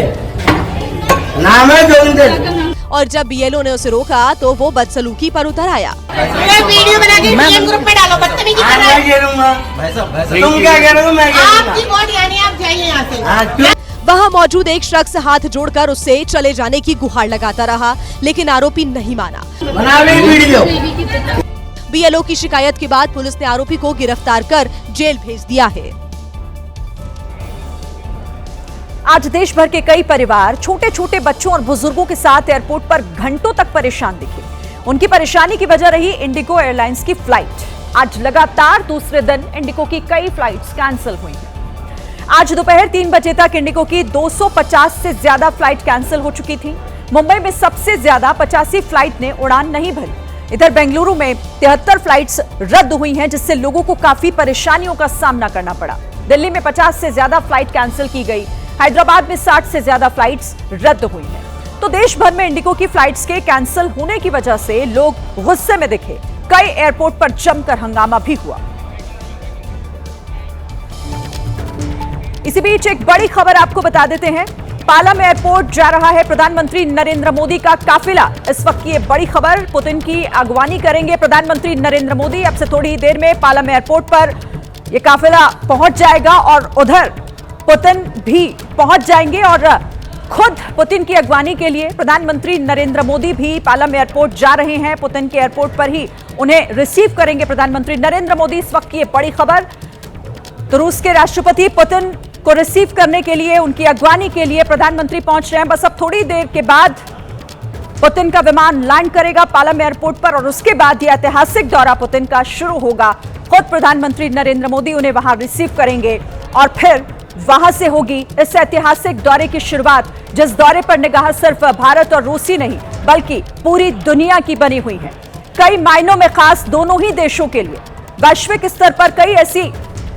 नाम है जोगिंदर। और जब BLO ने उसे रोका तो वो बदसलूकी पर उतर आया। वीडियो बना के ग्रुप में डालो, बदतमीजी कर रहे हैं। तुम क्या कह रहे हो? मैं आपकी वोट यानी आप जाइए यहाँ से। वहाँ मौजूद एक शख्स हाथ जोड़कर उससे चले जाने की गुहार लगाता रहा, लेकिन आरोपी नहीं माना। बना वीडियो। BLO की शिकायत के बाद पुलिस ने आरोपी को गिरफ्तार कर जेल भेज दिया है। आज देश भर के कई परिवार छोटे छोटे बच्चों और बुजुर्गों के साथ एयरपोर्ट पर घंटों तक परेशान दिखे। उनकी परेशानी की वजह रही इंडिगो एयरलाइंस की फ्लाइट। आज लगातार दूसरे दिन इंडिगो की कई फ्लाइट्स कैंसिल हुई हैं। आज दोपहर 3 बजे तक इंडिगो की 250 से ज्यादा फ्लाइट कैंसिल हो चुकी थी। मुंबई में सबसे ज्यादा 85 फ्लाइट ने उड़ान नहीं भरी। इधर बेंगलुरु में 73 फ्लाइट्स रद्द हुई हैं, जिससे लोगों को काफी परेशानियों का सामना करना पड़ा। दिल्ली में 50 से ज्यादा फ्लाइट कैंसिल की गई। हैदराबाद में 60 से ज्यादा फ्लाइट्स रद्द हुई हैं। तो देश भर में इंडिगो की फ्लाइट्स के कैंसिल होने की वजह से लोग गुस्से में दिखे। कई एयरपोर्ट पर जमकर हंगामा भी हुआ। इसी बीच एक बड़ी खबर आपको बता देते हैं। पालम एयरपोर्ट जा रहा है प्रधानमंत्री नरेंद्र मोदी का काफिला। इस वक्त की ये बड़ी खबर, पुतिन की अगवानी करेंगे प्रधानमंत्री नरेंद्र मोदी। अब से थोड़ी ही देर में पालम एयरपोर्ट पर यह काफिला पहुंच जाएगा और उधर पुतिन भी पहुंच जाएंगे और खुद पुतिन की अगवानी के लिए प्रधानमंत्री नरेंद्र मोदी भी पालम एयरपोर्ट जा रहे हैं। पुतिन के एयरपोर्ट पर ही उन्हें रिसीव करेंगे प्रधानमंत्री नरेंद्र मोदी। इस वक्त की ये बड़ी खबर। तो रूस के राष्ट्रपति पुतिन को रिसीव करने के लिए, उनकी अगवानी के लिए प्रधानमंत्री पहुंच रहे हैं। बस अब थोड़ी देर के बाद पुतिन का विमान लैंड करेगा पालम एयरपोर्ट पर और उसके बाद यह ऐतिहासिक दौरा पुतिन का शुरू होगा। खुद प्रधानमंत्री नरेंद्र मोदी उन्हें वहां रिसीव करेंगे और फिर वहां से होगी इस ऐतिहासिक दौरे की शुरुआत, जिस दौरे पर निगाह सिर्फ भारत और रूस ही नहीं बल्कि पूरी दुनिया की बनी हुई है। कई मायनों में खास दोनों ही देशों के लिए। वैश्विक स्तर पर कई ऐसी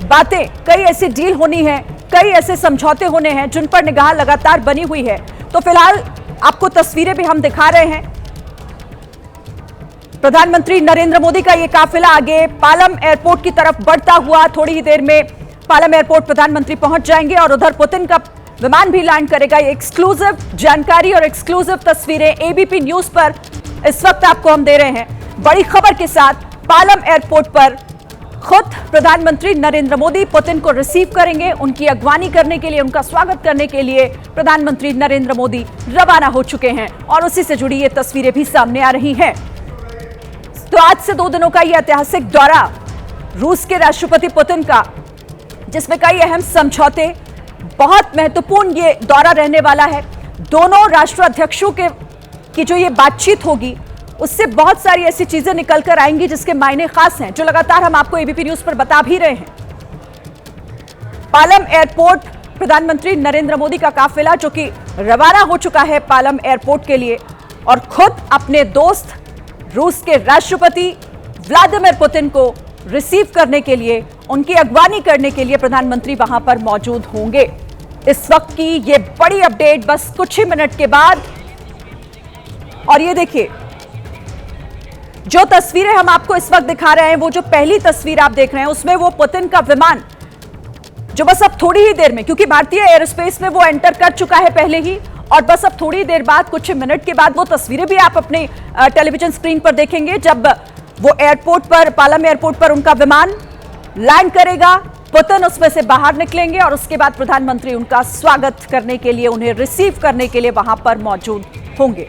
बातें, कई ऐसी डील होनी है, कई ऐसे समझौते होने हैं जिन पर निगाह लगातार बनी हुई है। तो फिलहाल आपको तस्वीरें भी हम दिखा रहे हैं। प्रधानमंत्री नरेंद्र मोदी का यह काफिला आगे पालम एयरपोर्ट की तरफ बढ़ता हुआ थोड़ी ही देर में पालम एयरपोर्ट प्रधानमंत्री पहुंच जाएंगे और उधर पुतिन का विमान भी लैंड करेगा। ये एक्सक्लूसिव जानकारी और एक्सक्लूसिव तस्वीरें एबीपी न्यूज पर इस वक्त आपको हम दे रहे हैं। बड़ी खबर के साथ पालम एयरपोर्ट पर खुद प्रधानमंत्री नरेंद्र मोदी पुतिन को रिसीव करेंगे। उनकी अगवानी करने के लिए, उनका स्वागत करने के लिए प्रधानमंत्री नरेंद्र मोदी रवाना हो चुके हैं और उसी से जुड़ी ये तस्वीरें भी सामने आ रही हैं। तो आज से 2 दिनों का यह ऐतिहासिक दौरा रूस के राष्ट्रपति पुतिन का, जिसमें कई अहम समझौते, बहुत महत्वपूर्ण ये दौरा रहने वाला है। दोनों राष्ट्राध्यक्षों की जो ये बातचीत होगी उससे बहुत सारी ऐसी चीजें निकल कर आएंगी जिसके मायने खास हैं, जो लगातार हम आपको एबीपी न्यूज पर बता भी रहे हैं। पालम एयरपोर्ट प्रधानमंत्री नरेंद्र मोदी का काफिला जो कि रवाना हो चुका है पालम एयरपोर्ट के लिए और खुद अपने दोस्त रूस के राष्ट्रपति व्लादिमीर पुतिन को रिसीव करने के लिए, उनकी अगवानी करने के लिए प्रधानमंत्री वहां पर मौजूद होंगे। इस वक्त की ये बड़ी अपडेट बस कुछ ही मिनट के बाद। और ये देखिए, जो तस्वीरें हम आपको इस वक्त दिखा रहे हैं, वो जो पहली तस्वीर आप देख रहे हैं, उसमें वो पुतिन का विमान जो बस अब थोड़ी ही देर में, क्योंकि भारतीय एयरस्पेस में वो एंटर कर चुका है पहले ही, और बस अब थोड़ी देर बाद, कुछ मिनट के बाद वो तस्वीरें भी आप अपने टेलीविजन स्क्रीन पर देखेंगे जब वो एयरपोर्ट पर, पालम एयरपोर्ट पर उनका विमान लैंड करेगा। पुतिन उसमें से बाहर निकलेंगे और उसके बाद प्रधानमंत्री उनका स्वागत करने के लिए, उन्हें रिसीव करने के लिए वहां पर मौजूद होंगे।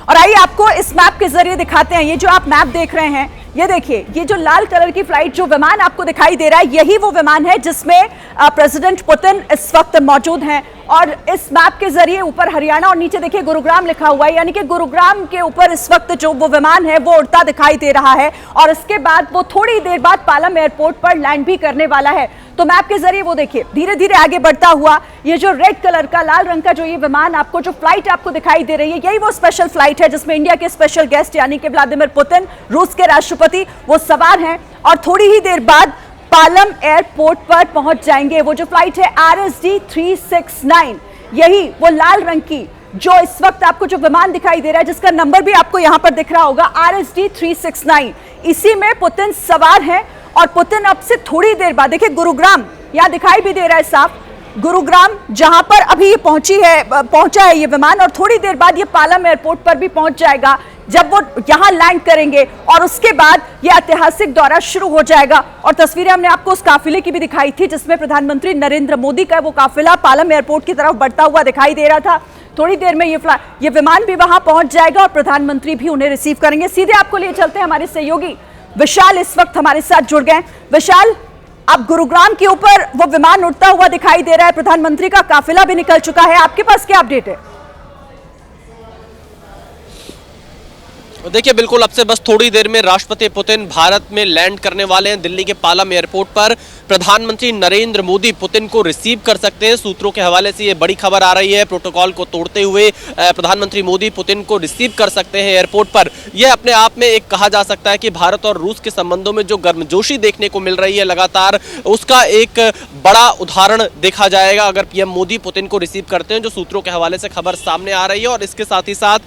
और आइए आपको इस मैप के जरिए दिखाते हैं। ये जो आप मैप देख रहे हैं, ये देखिए, ये जो लाल कलर की फ्लाइट, जो विमान आपको दिखाई दे रहा है, यही वो विमान है जिसमें प्रेसिडेंट पुतिन इस वक्त मौजूद हैं। और इस मैप के जरिए ऊपर हरियाणा और नीचे देखिए गुरुग्राम लिखा हुआ है, यानी कि गुरुग्राम के ऊपर इस वक्त जो वो विमान है वो उड़ता दिखाई दे रहा है और इसके बाद वो थोड़ी देर बाद पालम एयरपोर्ट पर लैंड भी करने वाला है। तो मैप के जरिए वो देखिए धीरे धीरे आगे बढ़ता हुआ ये जो रेड कलर का, लाल रंग का जो ये विमान आपको, जो फ्लाइट आपको दिखाई दे रही है, यही वो स्पेशल फ्लाइट है जिसमें इंडिया के स्पेशल गेस्ट यानी कि व्लादिमीर पुतिन, रूस के राष्ट्रपति, वो सवार हैं और थोड़ी ही देर बाद पालम एयरपोर्ट पर पहुंच जाएंगे। वो जो फ्लाइट है RSD 369, यही वो लाल रंग की जो इस वक्त आपको जो विमान दिखाई दे रहा है, जिसका नंबर भी आपको यहां पर दिख रहा होगा, RSD 369, इसी में पुतिन सवार हैं। और पुतिन अब से थोड़ी देर बाद, देखिए गुरुग्राम यहां दिखाई भी दे रहा है साफ, गुरुग्राम जहां पर अभी ये पहुंचा है ये विमान, और थोड़ी देर बाद ये पालम एयरपोर्ट पर भी पहुंच जाएगा जब वो यहां लैंड करेंगे और उसके बाद ये ऐतिहासिक दौरा शुरू हो जाएगा। और तस्वीरें हमने आपको उस काफिले की भी दिखाई थी जिसमें प्रधानमंत्री नरेंद्र मोदी का वो काफिला पालम एयरपोर्ट की तरफ बढ़ता हुआ दिखाई दे रहा था। थोड़ी देर में ये विमान भी वहां पहुंच जाएगा और प्रधानमंत्री भी उन्हें रिसीव करेंगे। सीधे आपको लिए चलते हैं, हमारे सहयोगी विशाल इस वक्त हमारे साथ जुड़ गए। विशाल, अब गुरुग्राम के ऊपर वो विमान उड़ता हुआ दिखाई दे रहा है, प्रधानमंत्री का काफिला भी निकल चुका है, आपके पास क्या अपडेट है? देखिए, बिल्कुल अब से बस थोड़ी देर में राष्ट्रपति पुतिन भारत में लैंड करने वाले हैं। दिल्ली के पालम एयरपोर्ट पर प्रधानमंत्री नरेंद्र मोदी पुतिन को रिसीव कर सकते हैं। सूत्रों के हवाले से ये बड़ी खबर आ रही है, प्रोटोकॉल को तोड़ते हुए प्रधानमंत्री मोदी पुतिन को रिसीव कर सकते हैं एयरपोर्ट पर। यह अपने आप में एक कहा जा सकता है कि भारत और रूस के संबंधों में जो गर्मजोशी देखने को मिल रही है लगातार, उसका एक बड़ा उदाहरण देखा जाएगा अगर पीएम मोदी पुतिन को रिसीव करते हैं, जो सूत्रों के हवाले से खबर सामने आ रही है। और इसके साथ ही साथ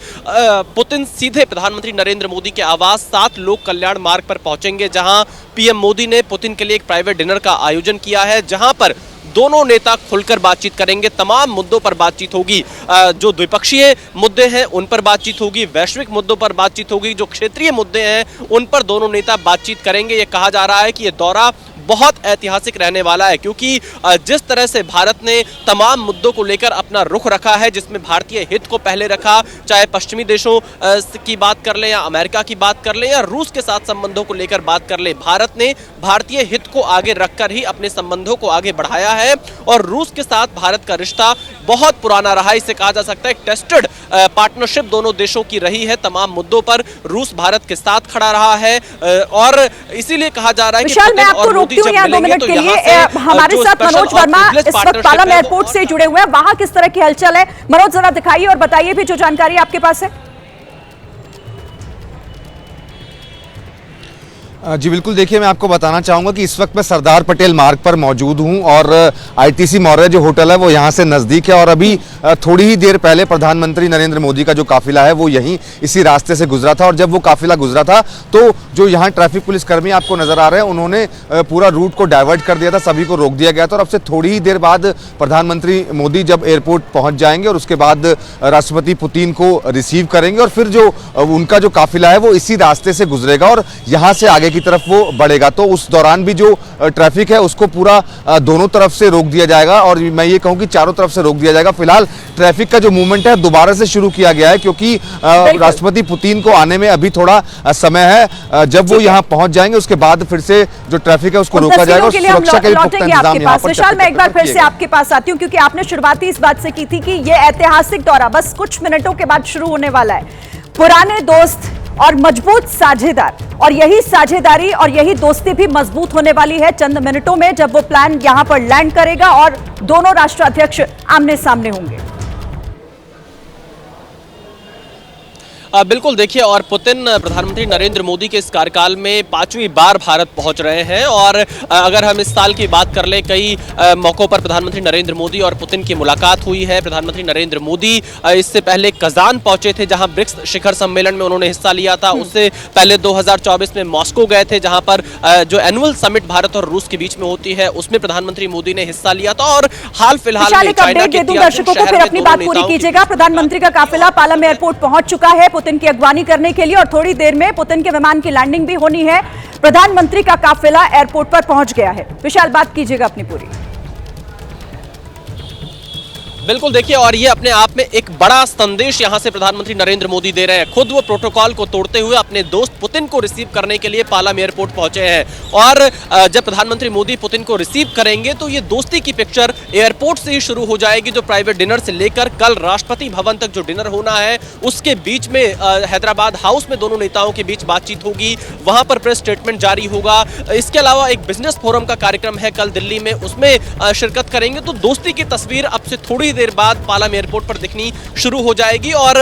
पुतिन सीधे प्रधानमंत्री नरेंद्र मोदी के आवास 7 लोक कल्याण मार्ग पर पहुंचेंगे, जहां पीएम मोदी ने पुतिन के लिए एक प्राइवेट डिनर का आयोजन किया है, जहां पर दोनों नेता खुलकर बातचीत करेंगे। तमाम मुद्दों पर बातचीत होगी, जो द्विपक्षीय मुद्दे हैं उन पर बातचीत होगी, वैश्विक मुद्दों पर बातचीत होगी, जो क्षेत्रीय मुद्दे हैं उन पर दोनों नेता बातचीत करेंगे। ये कहा जा रहा है कि ये दौरा बहुत ऐतिहासिक रहने वाला है, क्योंकि जिस तरह से भारत ने तमाम मुद्दों को लेकर अपना रुख रखा है, जिसमें भारतीय हित को पहले रखा, चाहे पश्चिमी देशों की बात कर ले या अमेरिका की बात कर ले या रूस के साथ संबंधों को लेकर बात कर ले, भारत ने भारतीय हित को आगे रखकर ही अपने संबंधों को आगे बढ़ाया है। और रूस के साथ भारत का रिश्ता बहुत पुराना रहा, इसे कहा जा सकता है एक टेस्टेड पार्टनरशिप दोनों देशों की रही है। तमाम मुद्दों पर रूस भारत के साथ खड़ा रहा है और इसीलिए कहा जा रहा है कि पुतिन और मोदी जब मिलेंगे तो यहाँ से हमारे साथ मनोज वर्मा इस वक्त पालम एयरपोर्ट से जुड़े हुए हैं। वहां किस तरह की हलचल है, मनोज जरा दिखाइए और बताइए भी जो जानकारी आपके पास है। जी बिल्कुल, देखिए मैं आपको बताना चाहूँगा कि इस वक्त मैं सरदार पटेल मार्ग पर मौजूद हूँ और ITC मौर्य जो होटल है वो यहाँ से नज़दीक है। और अभी थोड़ी ही देर पहले प्रधानमंत्री नरेंद्र मोदी का जो काफिला है वो यहीं इसी रास्ते से गुजरा था। और जब वो काफिला गुजरा था तो जो यहाँ ट्रैफिक पुलिस कर्मी आपको नज़र आ रहे हैं, उन्होंने पूरा रूट को डाइवर्ट कर दिया था, सभी को रोक दिया गया था। और अब से थोड़ी ही देर बाद प्रधानमंत्री मोदी जब एयरपोर्ट पहुँच जाएंगे और उसके बाद राष्ट्रपति पुतिन को रिसीव करेंगे और फिर जो उनका जो काफिला है वो इसी रास्ते से गुजरेगा और यहाँ से आगे की तरफ वो बढ़ेगा। तो उस दौरान भी जो ट्रैफिक है उसको पूरा दोनों तरफ से रोक दिया जाएगा और मैं ये कहूँ कि चारों तरफ से रोक दिया जाएगा। फिलहाल ट्रैफिक का जो मूवमेंट है दोबारा से शुरू किया गया है, क्योंकि राष्ट्रपति पुतिन को आने में अभी थोड़ा समय है। जब वो यहाँ पहुंच जाएंगे उसके बाद फिर से जो ट्रैफिक है उसको रोका जाएगा और सुरक्षा के पुख्ता इंतजाम यहाँ पर। विशाल, मैं एक बार फिर से आपके पास आती हूँ, क्योंकि आपने शुरुआती इस बात से की थी कि ये ऐतिहासिक दौरा बस कुछ मिनटों के बाद शुरू होने वाला है। पुराने दोस्त और मजबूत साझेदार, और यही साझेदारी और यही दोस्ती भी मजबूत होने वाली है चंद मिनटों में जब वो प्लान यहां पर लैंड करेगा और दोनों राष्ट्राध्यक्ष आमने सामने होंगे। बिल्कुल देखिए, और पुतिन प्रधानमंत्री नरेंद्र मोदी के इस कार्यकाल में 5वीं बार भारत पहुंच रहे हैं। और अगर हम इस साल की बात कर ले, कई मौकों पर प्रधानमंत्री नरेंद्र मोदी और पुतिन की मुलाकात हुई है। प्रधानमंत्री नरेंद्र मोदी इससे पहले कजान पहुंचे थे, जहां ब्रिक्स शिखर सम्मेलन में उन्होंने हिस्सा लिया था। उससे पहले 2024 में मॉस्को गए थे, जहां पर जो एनुअल समिट भारत और रूस के बीच में होती है, उसमें प्रधानमंत्री मोदी ने हिस्सा लिया था। और हाल फिलहाल में चाइना के दर्शकों को फिर अपनी बात पूरी कीजिएगा। प्रधानमंत्री का काफिला पालम एयरपोर्ट पहुंच चुका है पुतिन की अगवानी करने के लिए, और थोड़ी देर में पुतिन के विमान की लैंडिंग भी होनी है। प्रधानमंत्री का काफिला एयरपोर्ट पर पहुंच गया है। विशाल, बात कीजिएगा अपनी पूरी। बिल्कुल देखिए, और ये अपने आप में एक बड़ा संदेश यहां से प्रधानमंत्री नरेंद्र मोदी दे रहे हैं। खुद वो प्रोटोकॉल को तोड़ते हुए अपने दोस्त पुतिन को रिसीव करने के लिए पालम एयरपोर्ट पहुंचे हैं। और जब प्रधानमंत्री मोदी पुतिन को रिसीव करेंगे तो ये दोस्ती की पिक्चर एयरपोर्ट से ही शुरू हो जाएगी, जो प्राइवेट डिनर से लेकर कल राष्ट्रपति भवन तक जो डिनर होना है, उसके बीच में हैदराबाद हाउस में दोनों नेताओं के बीच बातचीत होगी। वहां पर प्रेस स्टेटमेंट जारी होगा। इसके अलावा एक बिजनेस फोरम का कार्यक्रम है कल दिल्ली में, उसमें शिरकत करेंगे। तो दोस्ती की तस्वीर अब से थोड़ी देर बाद पालम एयरपोर्ट पर दिखनी शुरू हो जाएगी। और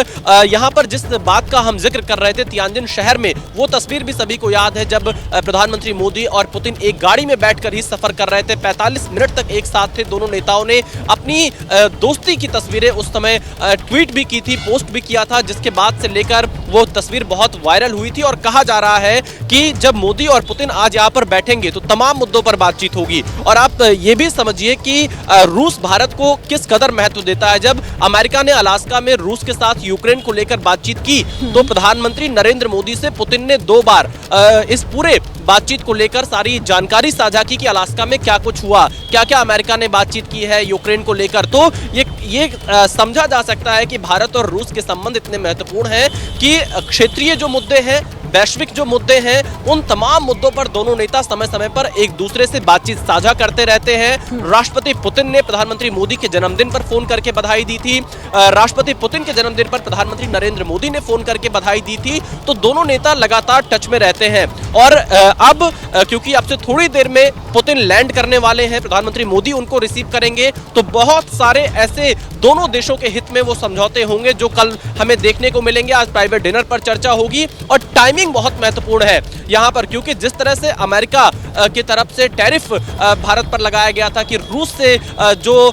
यहां पर जिस बात का हम जिक्र कर रहे थे तियानजिन शहर में, वो तस्वीर भी सभी को याद है, जब प्रधानमंत्री मोदी और पुतिन एक गाड़ी में बैठकर ही सफर कर रहे थे। 45 मिनट तक एक साथ थे। दोनों नेताओं ने अपनी दोस्ती की तस्वीरें उस समय ट्वीट भी की थी, पोस्ट भी किया था, जिसके बाद से लेकर वो तस्वीर बहुत वायरल हुई थी। और कहा जा रहा है कि जब मोदी और पुतिन आज यहाँ पर बैठेंगे तो तमाम मुद्दों पर बातचीत होगी। और आप ये भी समझिए कि रूस भारत को किस कदर महत्व देता है। जब अमेरिका ने अलास्का में रूस के साथ यूक्रेन को लेकर बातचीत की, तो प्रधानमंत्री नरेंद्र मोदी से पुतिन ने 2 बार इस पूरे बातचीत को लेकर सारी जानकारी साझा की कि अलास्का में क्या कुछ हुआ, क्या क्या अमेरिका ने बातचीत की है यूक्रेन को लेकर। तो ये समझा जा सकता है कि भारत और रूस के संबंध इतने महत्वपूर्ण हैं कि क्षेत्रीय जो मुद्दे हैं, वैश्विक जो मुद्दे हैं, उन तमाम मुद्दों पर दोनों नेता समय समय पर एक दूसरे से बातचीत साझा करते रहते हैं। राष्ट्रपति पुतिन ने प्रधानमंत्री मोदी के जन्मदिन पर फोन करके बधाई दी थी। राष्ट्रपति पुतिन के जन्मदिन पर प्रधानमंत्री नरेंद्र मोदी ने फोन करके बधाई दी थी। तो दोनों नेता लगातार टच में रहते हैं। और अब क्योंकि अब से थोड़ी देर में पुतिन लैंड करने वाले हैं, प्रधानमंत्री मोदी उनको रिसीव करेंगे, तो बहुत सारे ऐसे दोनों देशों के हित में वो समझौते होंगे जो कल हमें देखने को मिलेंगे। आज प्राइवेट डिनर पर चर्चा होगी। और टाइमिंग बहुत महत्वपूर्ण है यहाँ पर, क्योंकि जिस तरह से अमेरिका की तरफ से टैरिफ भारत पर लगाया गया था कि रूस से जो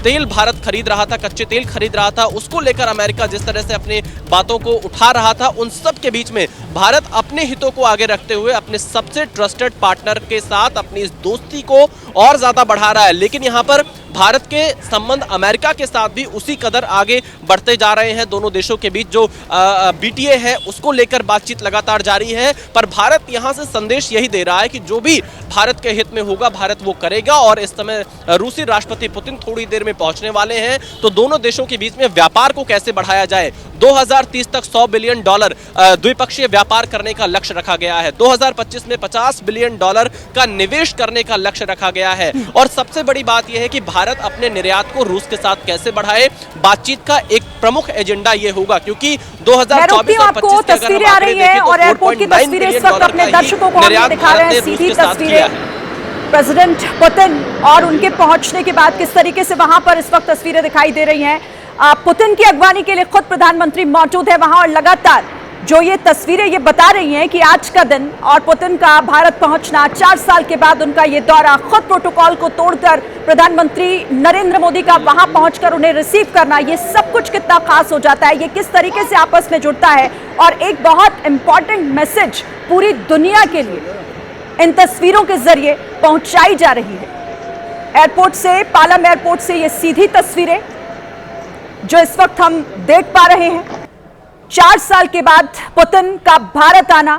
तेल भारत खरीद रहा था, कच्चे तेल खरीद रहा था, उसको लेकर अमेरिका जिस तरह से अपनी बातों को उठा रहा था, उन सब के बीच में भारत अपने हितों को आगे रखते हुए अपने सबसे ट्रस्टेड पार्टनर के साथ अपनी इस दोस्ती को और ज्यादा बढ़ा रहा है। लेकिन यहाँ पर भारत के संबंध अमेरिका के साथ भी उसी कदर आगे बढ़ते जा रहे हैं। दोनों देशों के बीच जो बीटीए है, उसको लेकर बातचीत लगातार जारी है। पर भारत यहां से संदेश यही दे रहा है कि जो भी भारत के हित में होगा, भारत वो करेगा। और इस समय रूसी राष्ट्रपति पुतिन थोड़ी देर में पहुंचने वाले हैं। तो दोनों देशों के बीच में व्यापार को कैसे बढ़ाया जाए, 2030 तक $100 बिलियन द्विपक्षीय व्यापार करने का लक्ष्य रखा गया है। 2025 में $50 बिलियन का निवेश करने का लक्ष्य रखा गया है। और सबसे बड़ी बात यह है कि भारत अपने निर्यात को रूस के साथ कैसे बढ़ाए, बातचीत का एक प्रमुख एजेंडा ये होगा। क्योंकि 2024 और 25 की अगर हम आंकड़े देखें तो $4.9 बिलियन दर्शकों को हम दिखा रहे हैं सीधी तस्वीरें प्रेसिडेंट पुतिन और उनके पहुंचने के बाद किस तरीके से वहां पर इस वक्त तस्वीरें दिखाई दे रही हैं। पुतिन की अगवानी के लिए खुद प्रधानमंत्री मौजूद है वहां, और लगातार जो ये तस्वीरें ये बता रही हैं कि आज का दिन और पुतिन का भारत पहुंचना, 4 साल के बाद उनका ये दौरा, खुद प्रोटोकॉल को तोड़कर प्रधानमंत्री नरेंद्र मोदी का वहां पहुंचकर उन्हें रिसीव करना, ये सब कुछ कितना खास हो जाता है, ये किस तरीके से आपस में जुड़ता है। और एक बहुत इंपॉर्टेंट मैसेज पूरी दुनिया के लिए इन तस्वीरों के जरिए पहुंचाई जा रही है। एयरपोर्ट से, पालम एयरपोर्ट से ये सीधी तस्वीरें जो इस वक्त हम देख पा रहे हैं, 4 साल के बाद पुतिन का भारत आना।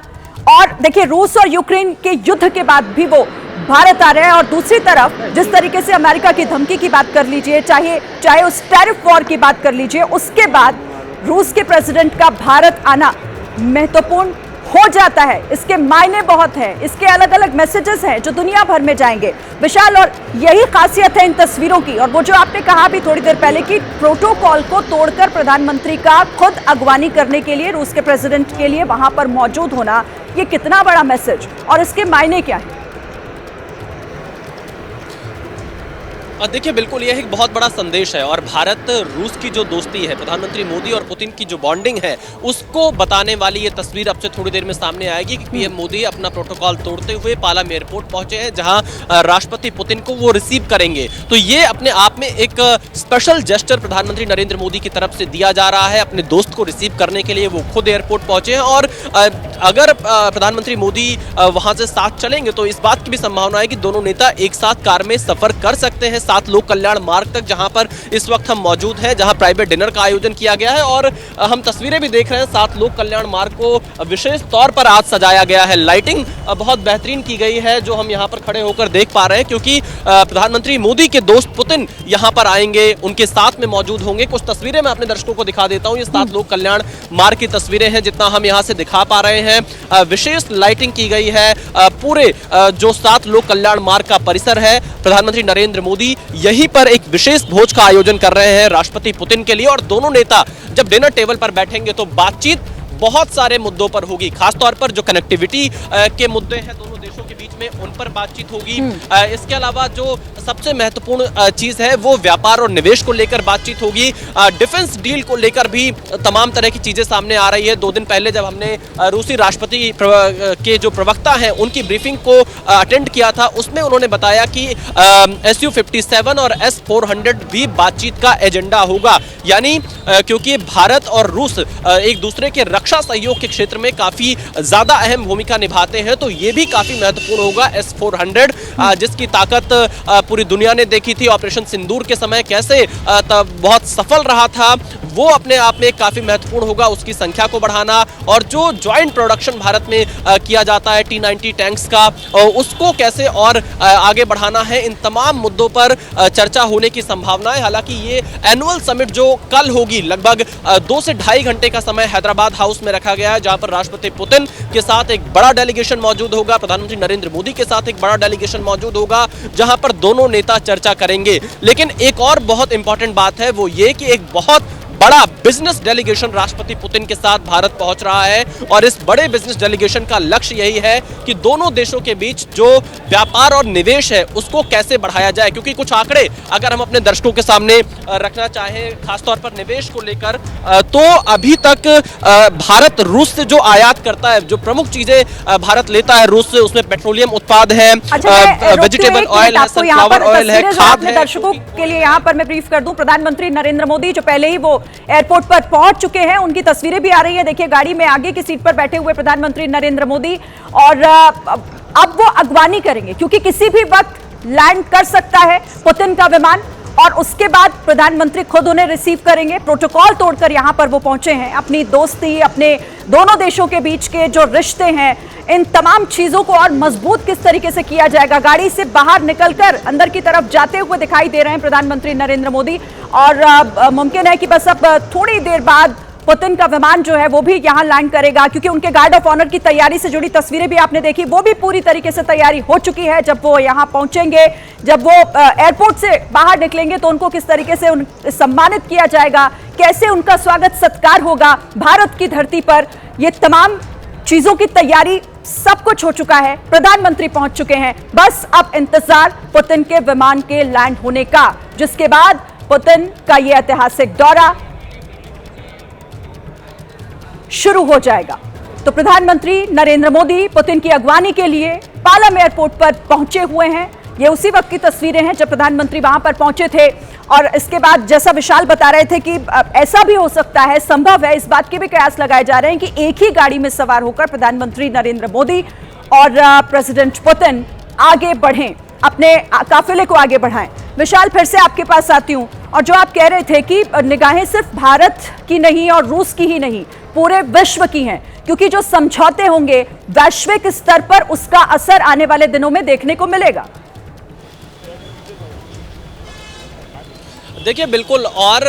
और देखिए, रूस और यूक्रेन के युद्ध के बाद भी वो भारत आ रहे हैं। और दूसरी तरफ जिस तरीके से अमेरिका की धमकी की बात कर लीजिए, चाहे उस टैरिफ वॉर की बात कर लीजिए, उसके बाद रूस के प्रेसिडेंट का भारत आना महत्वपूर्ण हो जाता है। इसके मायने बहुत हैं, इसके अलग अलग मैसेजेस हैं जो दुनिया भर में जाएंगे। विशाल, और यही खासियत है इन तस्वीरों की। और वो जो आपने कहा भी थोड़ी देर पहले कि प्रोटोकॉल को तोड़कर प्रधानमंत्री का खुद अगवानी करने के लिए रूस के प्रेसिडेंट के लिए वहां पर मौजूद होना, ये कितना बड़ा मैसेज और इसके मायने क्या है? देखिए बिल्कुल यह एक बहुत बड़ा संदेश है और भारत रूस की जो दोस्ती है, प्रधानमंत्री मोदी और पुतिन की जो बॉन्डिंग है, उसको बताने वाली ये तस्वीर अब से थोड़ी देर में सामने आएगी कि पीएम मोदी अपना प्रोटोकॉल तोड़ते हुए पालाम एयरपोर्ट पहुंचे हैं, जहां राष्ट्रपति पुतिन को वो रिसीव करेंगे। तो ये अपने आप में एक स्पेशल जेस्चर प्रधानमंत्री नरेंद्र मोदी की तरफ से दिया जा रहा है। अपने दोस्त को रिसीव करने के लिए वो खुद एयरपोर्ट पहुंचे हैं और अगर प्रधानमंत्री मोदी वहां से साथ चलेंगे तो इस बात की भी संभावना है कि दोनों नेता एक साथ कार में सफर कर सकते हैं, 7 लोक कल्याण मार्ग तक, जहां पर इस वक्त हम मौजूद हैं, जहां प्राइवेट डिनर का आयोजन किया गया है। और हम तस्वीरें भी देख रहे हैं, 7 लोक कल्याण मार्ग को विशेष तौर पर आज सजाया गया है। लाइटिंग बहुत बेहतरीन की गई है जो हम यहां पर खड़े होकर देख पा रहे हैं, क्योंकि प्रधानमंत्री मोदी के दोस्त पुतिन यहां पर आएंगे, उनके साथ में मौजूद होंगे। कुछ तस्वीरें मैं अपने दर्शकों को दिखा देता हूं। ये 7 लोक कल्याण मार्ग की तस्वीरें हैं, जितना हम यहां से दिखा पा रहे हैं। विशेष लाइटिंग की गई है। पूरे जो 7 लोक कल्याण मार्ग का परिसर है, प्रधानमंत्री नरेंद्र मोदी यहीं पर एक विशेष भोज का आयोजन कर रहे हैं राष्ट्रपति पुतिन के लिए। और दोनों नेता जब डिनर टेबल पर बैठेंगे तो बातचीत बहुत सारे मुद्दों पर होगी, खासतौर पर जो कनेक्टिविटी के मुद्दे हैं दोनों देशों के बीच में, उन पर बातचीत होगी। इसके अलावा जो सबसे महत्वपूर्ण चीज है वो व्यापार और निवेश को लेकर बातचीत होगी। डिफेंस डील को लेकर भी तमाम तरह की चीजें सामने आ रही है। 2 दिन पहले जब हमने रूसी राष्ट्रपति के जो प्रवक्ता हैं उनकी ब्रीफिंग को अटेंड किया था, उसमें उन्होंने बताया कि Su-57 और S-400 भी बातचीत का एजेंडा होगा। यानी क्योंकि भारत और रूस एक दूसरे के रक्षा सहयोग के क्षेत्र में काफी ज्यादा अहम भूमिका निभाते हैं, तो ये भी काफी महत्वपूर्ण होगा। S-400 जिसकी ताकत पूरी दुनिया ने देखी थी, ऑपरेशन सिंदूर के समय कैसे बहुत सफल रहा था, वो अपने आप में काफी महत्वपूर्ण होगा। उसकी संख्या को बढ़ाना और जो ज्वाइंट प्रोडक्शन भारत में किया जाता है T-90 टैंक्स का, उसको कैसे और आगे बढ़ाना है, इन तमाम मुद्दों पर चर्चा होने की संभावना है। हालांकि ये एनुअल समिट जो कल होगी, लगभग 2 से ढाई घंटे का समय हैदराबाद हाउस में रखा गया है, जहां पर राष्ट्रपति पुतिन के साथ एक बड़ा डेलीगेशन मौजूद होगा, प्रधानमंत्री नरेंद्र मोदी के साथ एक बड़ा डेलीगेशन मौजूद होगा, जहां पर दोनों नेता चर्चा करेंगे। लेकिन एक और बहुत इंपॉर्टेंट बात है वो ये कि एक बहुत बड़ा बिजनेस डेलीगेशन राष्ट्रपति पुतिन के साथ भारत पहुंच रहा है और इस बड़े बिजनेस डेलीगेशन का लक्ष्य यही है कि दोनों देशों के बीच जो व्यापार और निवेश है उसको कैसे बढ़ाया जाए। क्योंकि कुछ आंकड़े अगर हम अपने दर्शकों के सामने रखना चाहें, खासतौर पर निवेश को लेकर, तो अभी तक भारत रूस से जो आयात करता है, जो प्रमुख चीजें भारत लेता है रूस से, उसमें पेट्रोलियम उत्पाद है, वेजिटेबल ऑयल है, सनफ्लावर ऑयल है, खाद है। दर्शकों के लिए यहाँ पर मैं ब्रीफ कर दूं, प्रधानमंत्री नरेंद्र मोदी जो पहले ही वो एयरपोर्ट पर पहुंच चुके हैं, उनकी तस्वीरें भी आ रही है। देखिए गाड़ी में आगे की सीट पर बैठे हुए प्रधानमंत्री नरेंद्र मोदी, और अब वो अगवानी करेंगे क्योंकि किसी भी वक्त लैंड कर सकता है पुतिन का विमान, और उसके बाद प्रधानमंत्री खुद उन्हें रिसीव करेंगे। प्रोटोकॉल तोड़कर यहां पर वो पहुंचे हैं। अपनी दोस्ती, अपने दोनों देशों के बीच के जो रिश्ते हैं, इन तमाम चीजों को और मजबूत किस तरीके से किया जाएगा। गाड़ी से बाहर निकलकर अंदर की तरफ जाते हुए दिखाई दे रहे हैं प्रधानमंत्री नरेंद्र मोदी, और मुमकिन है कि बस अब थोड़ी देर बाद पुतिन का विमान जो है वो भी यहां लैंड करेगा, क्योंकि उनके गार्ड ऑफ ऑनर की तैयारी से जुड़ी तस्वीरें भी आपने देखी, वो भी पूरी तरीके से तैयारी हो चुकी है। जब वो यहां पहुंचेंगे, जब वो एयरपोर्ट से बाहर निकलेंगे, तो उनको किस तरीके से सम्मानित किया जाएगा, कैसे उनका स्वागत सत्कार होगा भारत की धरती पर, ये तमाम चीजों की तैयारी सब कुछ हो चुका है। प्रधानमंत्री पहुंच चुके हैं, बस अब इंतजार पुतिन के विमान के लैंड होने का, जिसके बाद पुतिन का यह ऐतिहासिक दौरा शुरू हो जाएगा। तो प्रधानमंत्री नरेंद्र मोदी पुतिन की अगवानी के लिए पालम एयरपोर्ट पर पहुंचे हुए हैं। ये उसी वक्त की तस्वीरें हैं जब प्रधानमंत्री वहां पर पहुंचे थे, और इसके बाद जैसा विशाल बता रहे थे कि ऐसा भी हो सकता है, संभव है, इस बात के भी कयास लगाए जा रहे हैं कि एक ही गाड़ी में सवार होकर प्रधानमंत्री नरेंद्र मोदी और प्रेसिडेंट पुतिन आगे बढ़ें, अपने काफिले को आगे बढ़ाएं। विशाल, फिर से आपके पास आती हूं, और जो आप कह रहे थे कि निगाहें सिर्फ भारत की नहीं और रूस की ही नहीं, पूरे विश्व की हैं, क्योंकि जो समझौते होंगे वैश्विक स्तर पर उसका असर आने वाले दिनों में देखने को मिलेगा। देखिए बिल्कुल, और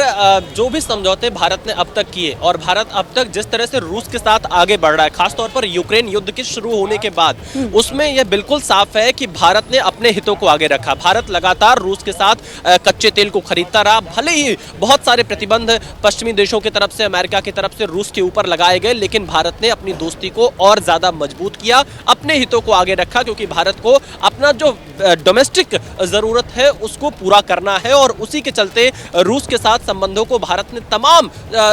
जो भी समझौते भारत ने अब तक किए और भारत अब तक जिस तरह से रूस के साथ आगे बढ़ रहा है, खासतौर पर यूक्रेन युद्ध के शुरू होने के बाद, उसमें यह बिल्कुल साफ है कि भारत ने अपने हितों को आगे रखा। भारत लगातार रूस के साथ कच्चे तेल को खरीदता रहा। भले ही बहुत सारे प्रतिबंध पश्चिमी देशों की तरफ से, अमेरिका की तरफ से रूस के ऊपर लगाए गए, लेकिन भारत ने अपनी दोस्ती को और ज्यादा मजबूत किया, अपने हितों को आगे रखा, क्योंकि भारत को अपना जो डोमेस्टिक जरूरत है उसको पूरा करना है। और उसी के चलते रूस के साथ संबंधों को भारत ने तमाम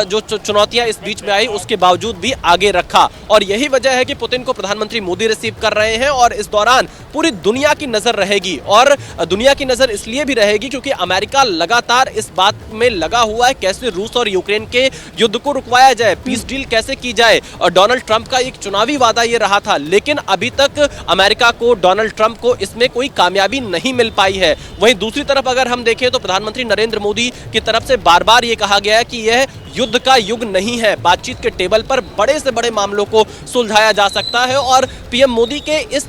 जो चुनौतियां इस बीच में आई उसके बावजूद भी आगे रखा। और यही वजह है कि पुतिन को प्रधानमंत्री मोदी रिसीव कर रहे हैं और इस दौरान पूरी दुनिया की नजर रहेगी। और दुनिया की नजर इसलिए भी रहेगी क्योंकि अमेरिका लगातार इस बात में लगा हुआ है कैसे रूस और यूक्रेन के युद्ध को रुकवाया जाए, पीस डील कैसे की जाए। और डोनाल्ड ट्रंप का एक चुनावी वादा ये रहा था, लेकिन अभी तक अमेरिका को, डोनाल्ड ट्रंप को इसमें कोई कामयाबी नहीं मिल पाई है। वहीं दूसरी तरफ अगर हम देखें तो प्रधानमंत्री नरेंद्र मोदी की तरफ से बार बार ये कहा गया है कि यह युद्ध का युग नहीं है, बातचीत के टेबल पर बड़े से बड़े मामलों को सुलझाया जा सकता है। और पीएम मोदी के इस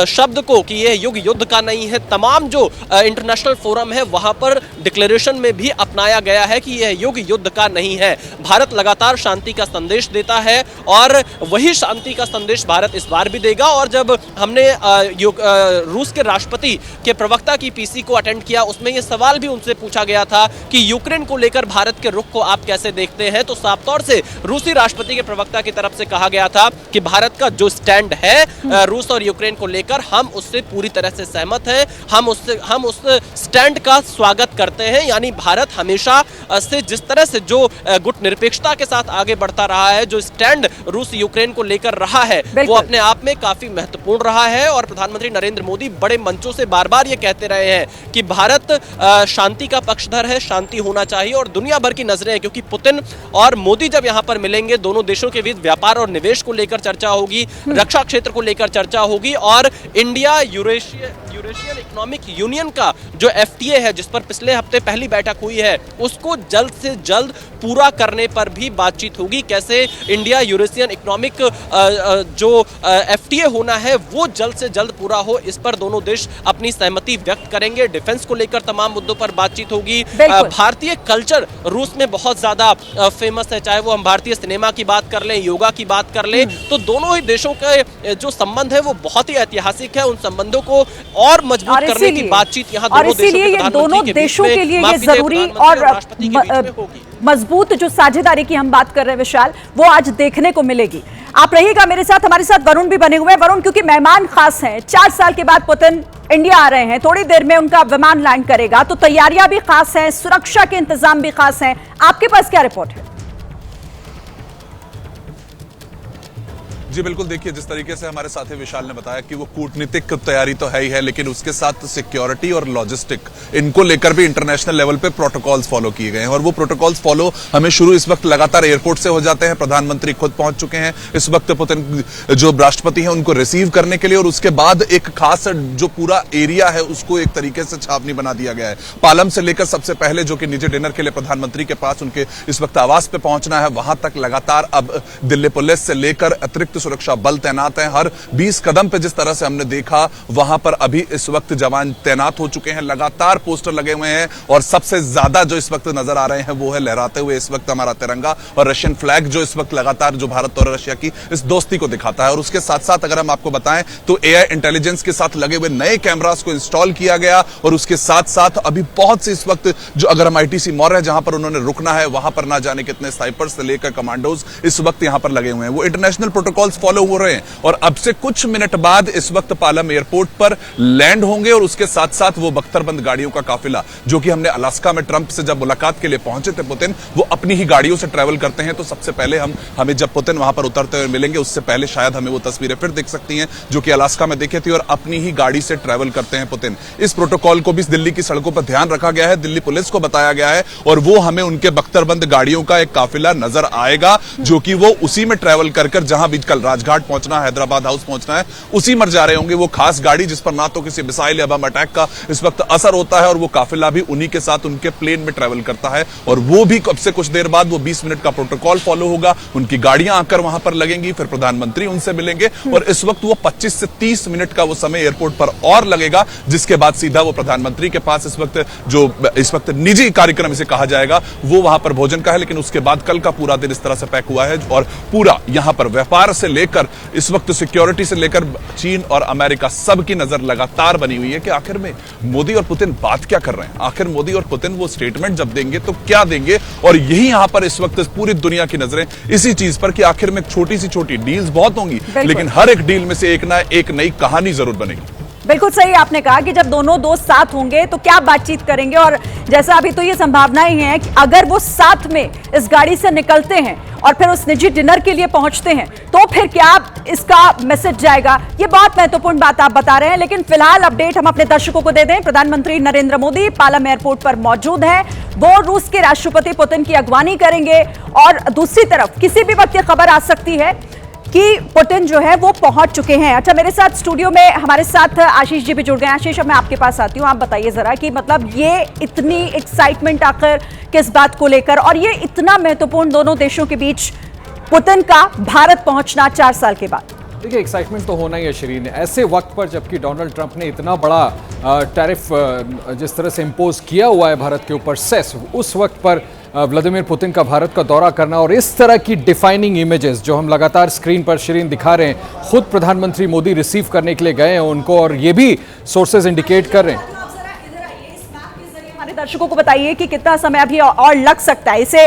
शब्द को कि यह युग युद्ध का नहीं है, तमाम जो इंटरनेशनल फोरम है वहां पर डिक्लेरेशन में भी अपनाया गया है कि यह युग युद्ध का नहीं है। भारत लगातार शांति का संदेश देता है और वही शांति का संदेश भारत इस बार भी देगा। और जब हमने रूस के राष्ट्रपति के प्रवक्ता की पीसी को अटेंड किया, उसमें यह सवाल भी उनसे पूछा गया था कि यूक्रेन को लेकर भारत के रुख को आप कैसे देखते हैं, तो साफ तौर से रूसी राष्ट्रपति के प्रवक्ता की तरफ से कहा गया था कि भारत का जो स्टैंड है रूस और यूक्रेन को लेकर, हम उससे पूरी तरह से सहमत हैं, हम उस स्टैंड का स्वागत करते हैं। यानी भारत हमेशा से जिस तरह से जो गुट निरपेक्षता के साथ आगे बढ़ता रहा है, जो स्टैंड रूस यूक्रेन को लेकर रहा है, वो अपने आप में काफी महत्वपूर्ण रहा है। और प्रधानमंत्री नरेंद्र मोदी बड़े मंचों से बार बार ये कहते रहे हैं कि भारत शांति का पक्षधर है, शांति होना चाहिए। और दुनिया भर की नजरें हैं, क्योंकि पुतिन और मोदी जब यहां पर मिलेंगे, दोनों देशों के बीच व्यापार और निवेश को लेकर चर्चा होगी, रक्षा क्षेत्र को लेकर चर्चा होगी। और इंडिया यूरेशियन इकोनॉमिक यूनियन का जो FTA है, जिस पर पिछले हफ्ते पहली बैठक हुई है, उसको जल्द से जल्द पूरा करने पर भी बातचीत होगी। कैसे इंडिया यूरेशियन इकोनॉमिक जो FTA होना है वो जल्द से जल्द पूरा हो, इस पर दोनों देश अपनी सहमति व्यक्त करेंगे। डिफेंस को लेकर तमाम मुद्दों पर बातचीत होगी। भारतीय कल्चर रूस में बहुत ज्यादा फेमस है, चाहे वो हम भारतीय सिनेमा की बात कर लें, योगा की बात कर लें, तो दोनों ही देशों के जो संबंध है वो बहुत ही ऐतिहासिक है। उन संबंधों को और मजबूत करने की बातचीत यहाँ दोनों देशों के लिए ये जरूरी और मजबूत जो साझेदारी की हम बात कर रहे हैं विशाल, वो आज देखने को मिलेगी। आप रहिएगा मेरे साथ, हमारे साथ वरुण भी बने हुए हैं। वरुण, क्योंकि मेहमान खास हैं, 4 साल के बाद पुतिन इंडिया आ रहे हैं, थोड़ी देर में उनका विमान लैंड करेगा, तो तैयारियां भी खास हैं, सुरक्षा के इंतजाम भी खास हैं। आपके पास क्या रिपोर्ट है? जी बिल्कुल, देखिए जिस तरीके से हमारे साथी विशाल ने बताया कि वो कूटनीतिक तैयारी तो है ही है, लेकिन उसके साथ सिक्योरिटी और लॉजिस्टिक, इनको लेकर भी इंटरनेशनल लेवल पे प्रोटोकॉल्स फॉलो किए गए हैं। और वो प्रोटोकॉल्स फॉलो हमें शुरू इस वक्त लगातार एयरपोर्ट से हो जाते हैं। प्रधानमंत्री खुद पहुंच चुके हैं इस वक्त पुतिन जो राष्ट्रपति हैं उनको रिसीव करने के लिए, और उसके बाद एक खास जो पूरा एरिया है उसको एक तरीके से छावनी बना दिया गया है। पालम से लेकर सबसे पहले जो कि निजी डिनर के लिए प्रधानमंत्री के पास उनके इस वक्त आवास पे पहुंचना है, वहां तक लगातार अब दिल्ली पुलिस से लेकर अतिरिक्त सुरक्षा बल तैनात हैं। हर 20 कदम पे जिस तरह से हमने देखा, वहां पर अभी इस वक्त जवान तैनात हो चुके हैं, लगातार पोस्टर लगे हुए हैं। और सबसे ज्यादा जो इस वक्त नजर आ रहे हैं वो है लहराते हुए इस वक्त हमारा तिरंगा और रशियन फ्लैग, जो इस वक्त लगातार जो भारत और रशिया की इस दोस्ती को दिखाता है। और उसके साथ साथ अगर हम आपको बताएं तो AI इंटेलिजेंस के साथ लगे हुए नए कैमरास को इंस्टॉल किया गया। और उसके साथ साथ अभी बहुत से इस वक्त जो अगर हम ITC मॉर्य जहां पर उन्होंने रुकना है, वहां पर ना जाने कितने स्नाइपर्स से लेकर कमांडोज इस वक्त यहां पर लगे हुए हैं। वो इंटरनेशनल प्रोटोकॉल्स फॉलो हो रहे हैं। और अब से कुछ मिनट बाद इस वक्त पालम एयरपोर्ट पर लैंड होंगे। और उसके साथ साथ वो बख्तरबंद गाड़ियों का काफिला, जो कि हमने अलास्का में ट्रंप से जब मुलाकात के लिए पहुंचे थे पुतिन, वो अपनी ही गाड़ियों से ट्रैवल करते हैं। तो सबसे पहले हमें जब पुतिन वहां पर उतरते हुए मिलेंगे, उससे पहले शायद हमें वो तस्वीरें फिर दिख सकती हैं जो कि अलास्का में देखी थी। और अपनी ही गाड़ी से ट्रैवल करते हैं पुतिन। इस प्रोटोकॉल को भी दिल्ली की सड़कों पर ध्यान रखा गया है, दिल्ली पुलिस को बताया गया है। और वो हमें उनके बख्तरबंद गाड़ियों का एक काफिला नजर आएगा, जो कि वो उसी में ट्रैवल कर जहां भी कल राजघाट पहुंचना है, हैदराबाद हाउस पहुंचना है, उसी मर जा रहे होंगे। वो खास गाड़ी जिस पर ना तो किसी मिसाइल या बम अटैक का इस वक्त असर होता है और वो काफिला भी उन्हीं के साथ उनके प्लेन में ट्रेवल करता है, और वो भी कब से कुछ देर बाद वो 20 मिनट का प्रोटोकॉल फॉलो होगा, उनकी गाड़ियां आकर वहां पर लगेंगी, फिर प्रधानमंत्री उनसे मिलेंगे और इस वक्त वो 25 से 30 मिनट का वो समय एयरपोर्ट पर और लगेगा, जिसके बाद सीधा वो प्रधानमंत्री के पास इस वक्त निजी कार्यक्रम इसे कहा जाएगा, वो वहां पर भोजन का है। लेकिन उसके बाद कल का पूरा दिन इस तरह से पैक हुआ है और पूरा यहां पर व्यापार से लेकर इस वक्त सिक्योरिटी से लेकर चीन और अमेरिका सबकी नजर लगातार बनी हुई है कि आखिर में मोदी और पुतिन बात क्या कर रहे हैं, आखिर मोदी और पुतिन वो स्टेटमेंट जब देंगे तो क्या देंगे। और यही यहां पर इस वक्त पूरी दुनिया की नजरें इसी चीज पर कि आखिर में छोटी सी छोटी डील्स बहुत होंगी, लेकिन हर एक डील में से एक ना एक नई कहानी जरूर बनेगी। बिल्कुल सही आपने कहा कि जब दोनों दोस्त साथ होंगे तो क्या बातचीत करेंगे, और जैसा अभी तो ये संभावना ही है कि अगर वो साथ में इस गाड़ी से निकलते हैं और फिर उस निजी डिनर के लिए पहुंचते हैं तो फिर क्या इसका मैसेज जाएगा। ये बहुत महत्वपूर्ण बात आप बता रहे हैं। लेकिन फिलहाल अपडेट हम अपने दर्शकों को दे दें। प्रधानमंत्री नरेंद्र मोदी पालम एयरपोर्ट पर मौजूद हैं। वो रूस के राष्ट्रपति पुतिन की अगवानी करेंगे और दूसरी तरफ किसी भी वक्त ये खबर आ सकती है कि पुतिन जो है वो पहुंच चुके हैं। अच्छा, मेरे साथ स्टूडियो में हमारे साथ आशीष जी भी जुड़ गए हैं। आशीष, अब मैं आपके पास आती हूँ, आप बताइए जरा कि मतलब ये इतनी एक्साइटमेंट आखिर किस बात को लेकर, और ये इतना महत्वपूर्ण दोनों देशों के बीच पुतिन का भारत पहुंचना 4 साल के बाद। देखिए, एक्साइटमेंट तो होना ही है शरीन, ऐसे वक्त पर जबकि डोनाल्ड ट्रंप ने इतना बड़ा टैरिफ जिस तरह से इम्पोज किया हुआ है भारत के ऊपर, सेस, उस वक्त पर व्लादिमीर पुतिन का भारत का दौरा करना और इस तरह की डिफाइनिंग इमेजेस जो हम लगातार स्क्रीन पर शरीन दिखा रहे हैं, खुद प्रधानमंत्री मोदी रिसीव करने के लिए गए हैं उनको, और ये भी सोर्सेज इंडिकेट कर रहे हैं। दर्शकों को बताइए कि कितना समय अभी और लग सकता है इसे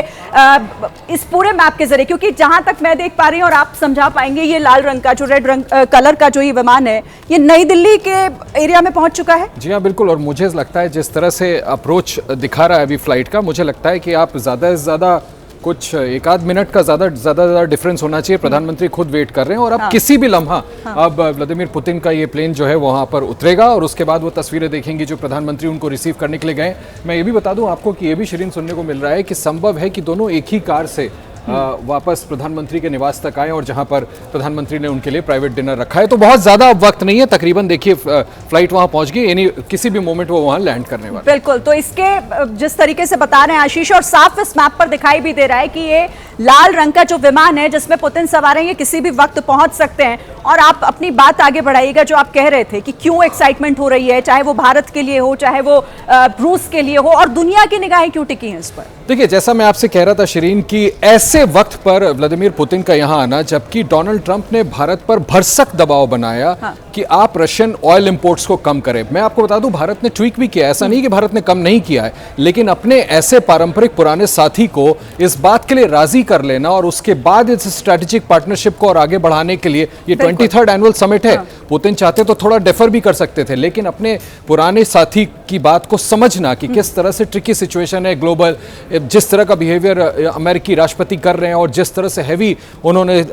इस पूरे मैप के जरिए, क्योंकि जहां तक मैं देख पा रही हूं और आप समझा पाएंगे, ये लाल रंग का जो रेड रंग कलर का जो ये विमान है ये नई दिल्ली के एरिया में पहुंच चुका है। जी हाँ, बिल्कुल। और मुझे लगता है जिस तरह से अप्रोच दिखा रहा है अभी फ्लाइट का, मुझे लगता है कि आप ज्यादा से ज्यादा कुछ 1-8 मिनट का ज्यादा डिफरेंस होना चाहिए। प्रधानमंत्री खुद वेट कर रहे हैं और अब किसी भी लम्हा अब व्लादिमीर पुतिन का ये प्लेन जो है वहां पर उतरेगा और उसके बाद वो तस्वीरें देखेंगी जो प्रधानमंत्री उनको रिसीव करने के लिए गए। मैं ये भी बता दूं आपको कि ये भी शरीन सुनने को मिल रहा है कि संभव है कि दोनों एक ही कार से वापस प्रधानमंत्री के निवास तक आए और जहां पर प्रधानमंत्री ने उनके लिए प्राइवेट डिनर रखा है। तो बहुत ज्यादा अब वक्त नहीं है, तकरीबन देखिए फ्लाइट वहां पहुंच गई, यानी किसी भी मोमेंट वो वहां लैंड करने वाले। बिल्कुल, तो इसके जिस तरीके से बता रहे हैं आशीष, और साफ इस मैप पर दिखाई भी दे रहा है कि ये लाल रंग का जो विमान है जिसमें पुतिन सवार हैं, ये किसी भी वक्त पहुंच सकते हैं। और आप अपनी बात आगे बढ़ाइएगा जो आप कह रहे थे कि क्यों एक्साइटमेंट हो रही है, चाहे वो भारत के लिए हो, चाहे वो रूस के लिए हो, और दुनिया की निगाहें क्यों टिकी हैं इस पर। देखिए, जैसा मैं आपसे कह रहा था शरीन कि ऐसे वक्त पर व्लादिमीर पुतिन का यहां आना, जबकि डोनाल्ड ट्रंप ने भारत पर भरसक दबाव बनाया कि आप रशियन ऑयल इंपोर्ट्स को कम करें। मैं आपको बता दूं, भारत ने ट्वीक भी किया, ऐसा नहीं कि भारत ने कम नहीं किया है, लेकिन अपने ऐसे पारंपरिक पुराने साथी को इस बात के लिए राजी कर लेना और उसके बाद इस स्ट्रेटेजिक पार्टनरशिप को और आगे बढ़ाने के लिए, ये 23rd एनुअल समिट है, पुतिन चाहते तो थोड़ा डेफर भी कर सकते थे, लेकिन अपने पुराने साथी की बात को समझना कि किस तरह से ट्रिकी सिचुएशन है ग्लोबल, जिस तरह का बिहेवियर अमेरिकी राष्ट्रपति कर रहे हैं और जिस तरह से हैवी उन्होंने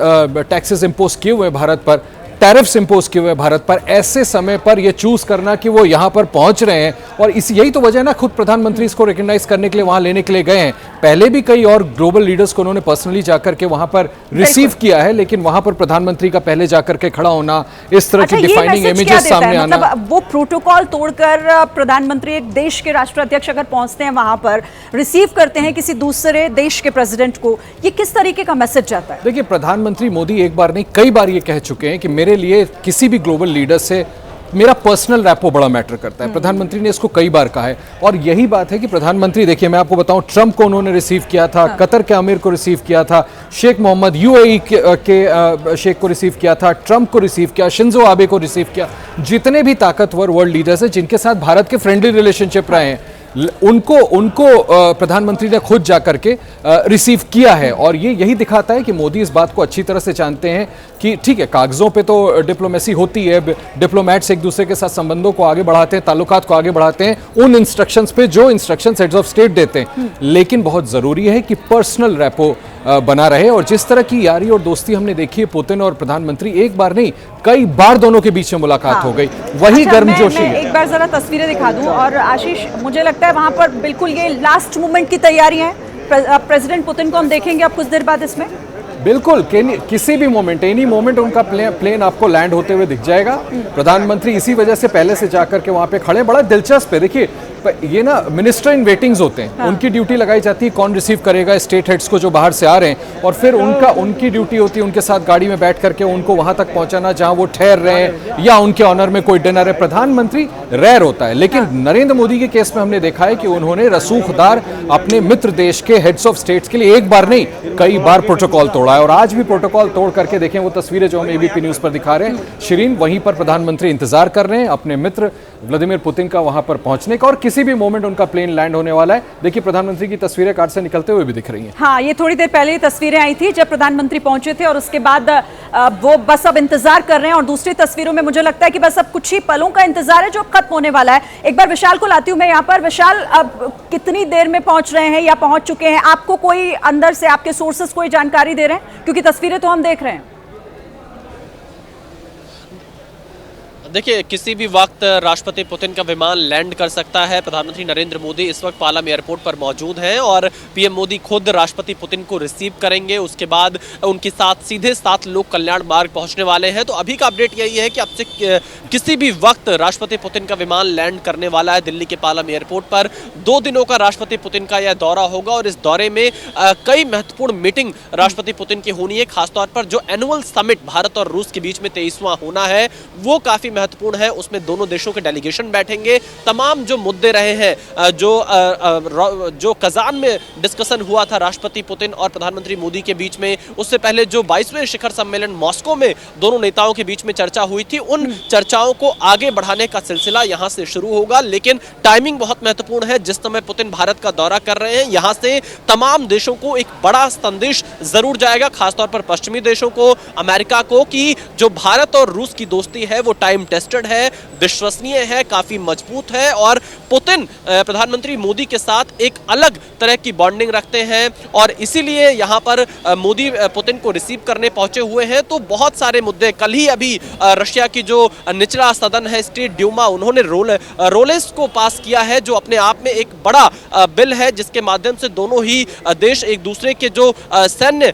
टैक्सेस इंपोज किए हुए भारत पर, टैरिफ्स इंपोज किए हुए भारत पर, ऐसे समय पर यह चूज करना कि वो यहां पर पहुंच रहे हैं। और यही तो वजह है ना, खुद प्रधानमंत्री इसको रिकॉग्नाइज करने के लिए वहां लेने के लिए गए हैं। पहले भी कई और ग्लोबल लीडर्स को उन्होंने पर्सनली जाकर के वहां पर रिसीव किया है, लेकिन वहां पर प्रधानमंत्री का पहले जाकर के खड़ा होना, इस तरह की डिफाइनिंग इमेजेस सामने आना, मतलब वो प्रोटोकॉल तोड़कर प्रधानमंत्री एक देश के राष्ट्राध्यक्ष अगर पहुंचते हैं वहां पर, रिसीव करते हैं किसी दूसरे देश के प्रेसिडेंट को, ये किस तरीके का मैसेज जाता है। देखिए, प्रधानमंत्री मोदी एक बार नहीं कई बार ये कह चुके हैं कि मेरे लिए किसी भी ग्लोबल लीडर से मेरा पर्सनल रैपो बड़ा मैटर करता है। प्रधानमंत्री ने इसको कई बार कहा है और यही बात है कि प्रधानमंत्री, देखिए मैं आपको बताऊं, ट्रंप को उन्होंने रिसीव किया था, कतर के अमीर को रिसीव किया था, शेख मोहम्मद यूएई के शेख को रिसीव किया था, ट्रंप को रिसीव किया, शिंजो आबे को रिसीव किया। जितने भी ताकतवर वर्ल्ड लीडर्स हैं जिनके साथ भारत के फ्रेंडली रिलेशनशिप रहे हैं, उनको प्रधानमंत्री ने खुद जाकर के रिसीव किया है। और ये यही दिखाता है कि मोदी इस बात को अच्छी तरह से जानते हैं कि ठीक है, कागजों पे तो डिप्लोमेसी होती है, डिप्लोमेट्स एक दूसरे के साथ संबंधों को आगे बढ़ाते हैं, ताल्लुकात को आगे बढ़ाते हैं उन इंस्ट्रक्शंस पे जो इंस्ट्रक्शंस हेड्स ऑफ स्टेट देते हैं, लेकिन बहुत जरूरी है कि पर्सनल रैपो बना रहे। और जिस तरह की यारी और दोस्ती हमने देखी है पुतिन और प्रधानमंत्री, एक बार नहीं कई बार दोनों के बीच में मुलाकात हो गई, वही गर्मजोशी है। एक बार जरा तस्वीरें दिखा दूं। और आशीष, मुझे लगता है वहां पर बिल्कुल ये लास्ट मोमेंट की तैयारी है। प्रेसिडेंट पुतिन को हम देखेंगे अब कुछ देर बाद इसमें। बिल्कुल किसी भी मोमेंट, एनी मोमेंट उनका प्लेन आपको लैंड होते हुए दिख जाएगा। प्रधानमंत्री इसी वजह से पहले से जाकर के वहां पे खड़े। बड़ा दिलचस्प है, देखिए ये ना मिनिस्टर इन वेटिंग्स होते हैं, हाँ। उनकी ड्यूटी लगाई जाती है कौन रिसीव करेगा स्टेट हेड्स को जो बाहर से आ रहे हैं, और फिर उनकी ड्यूटी होती है उनके साथ गाड़ी में बैठ करके उनको वहां तक पहुंचाना जहां वो ठहर रहे हैं या उनके ऑनर में कोई डिनर है। प्रधानमंत्री रेयर होता है, लेकिन हाँ। नरेंद्र मोदी के केस में हमने देखा है कि उन्होंने रसूखदार अपने मित्र देश के हेड्स ऑफ स्टेट्स के लिए एक बार नहीं कई बार प्रोटोकॉल तोड़ा है, और आज भी प्रोटोकॉल तोड़ करके देखें वो तस्वीरें जो हम एबीपी न्यूज पर दिखा रहे हैं, शिरीन वहीं पर प्रधानमंत्री इंतजार कर रहे हैं अपने मित्र व्लादिमीर पुतिन का वहां पर पहुंचने का, और किसी भी मोमेंट उनका प्लेन लैंड होने वाला है। देखिए प्रधानमंत्री की तस्वीरें कार से निकलते हुए भी दिख रही हैं। हाँ, ये थोड़ी देर पहले तस्वीरें आई थी जब प्रधानमंत्री पहुंचे थे, और उसके बाद वो बस अब इंतजार कर रहे हैं, और दूसरी तस्वीरों में मुझे लगता है कि बस अब कुछ ही पलों का इंतजार है जो खत्म होने वाला है। एक बार विशाल को लाती हूं मैं यहाँ पर। विशाल, अब कितनी देर में पहुंच रहे हैं या पहुंच चुके हैं? आपको कोई अंदर से आपके सोर्सेस कोई जानकारी दे रहे हैं? क्योंकि तस्वीरें तो हम देख रहे हैं। देखिए, किसी भी वक्त राष्ट्रपति पुतिन का विमान लैंड कर सकता है। प्रधानमंत्री नरेंद्र मोदी इस वक्त पालम एयरपोर्ट पर मौजूद हैं और पीएम मोदी खुद राष्ट्रपति पुतिन को रिसीव करेंगे। उसके बाद उनके साथ सीधे 7 लोक कल्याण मार्ग पहुंचने वाले हैं। तो अभी का अपडेट यही है कि अब से किसी भी वक्त राष्ट्रपति पुतिन का विमान लैंड करने वाला है दिल्ली के पालम एयरपोर्ट पर। 2 दिनों का राष्ट्रपति पुतिन का यह दौरा होगा, और इस दौरे में कई महत्वपूर्ण मीटिंग राष्ट्रपति पुतिन की होनी है। खासतौर पर जो एनुअल समिट भारत और रूस के बीच में 23वां होना है वो काफी महत्वपूर्ण है। उसमें दोनों देशों के डेलीगेशन बैठेंगे। तमाम जो मुद्दे रहे हैं, जो कजान में डिस्कशन हुआ था राष्ट्रपति पुतिन और प्रधानमंत्री मोदी के बीच में, उससे पहले जो 22वें शिखर सम्मेलन मॉस्को में दोनों नेताओं के बीच में चर्चा हुई थी, उन चर्चाओं को आगे बढ़ाने का सिलसिला यहां से शुरू होगा। लेकिन टाइमिंग बहुत महत्वपूर्ण है। जिस समय पुतिन भारत का दौरा कर रहे हैं, यहां से तमाम देशों को एक बड़ा संदेश जरूर जाएगा, खासतौर पर पश्चिमी देशों को, अमेरिका को, कि जो भारत और रूस की दोस्ती है वो टाइम टेस्टेड है, विश्वसनीय है, काफी मजबूत है, और पुतिन प्रधानमंत्री मोदी के साथ एक अलग तरह की बॉन्डिंग रखते हैं, और इसीलिए यहां पर मोदी पुतिन को रिसीव करने पहुंचे हुए हैं। तो बहुत सारे मुद्दे, कल ही अभी रशिया की जो निचला सदन है स्टेट ड्यूमा, उन्होंने रोलेस को पास किया है, जो अपने आप में एक बड़ा बिल है, जिसके माध्यम से दोनों ही देश एक दूसरे के जो सैन्य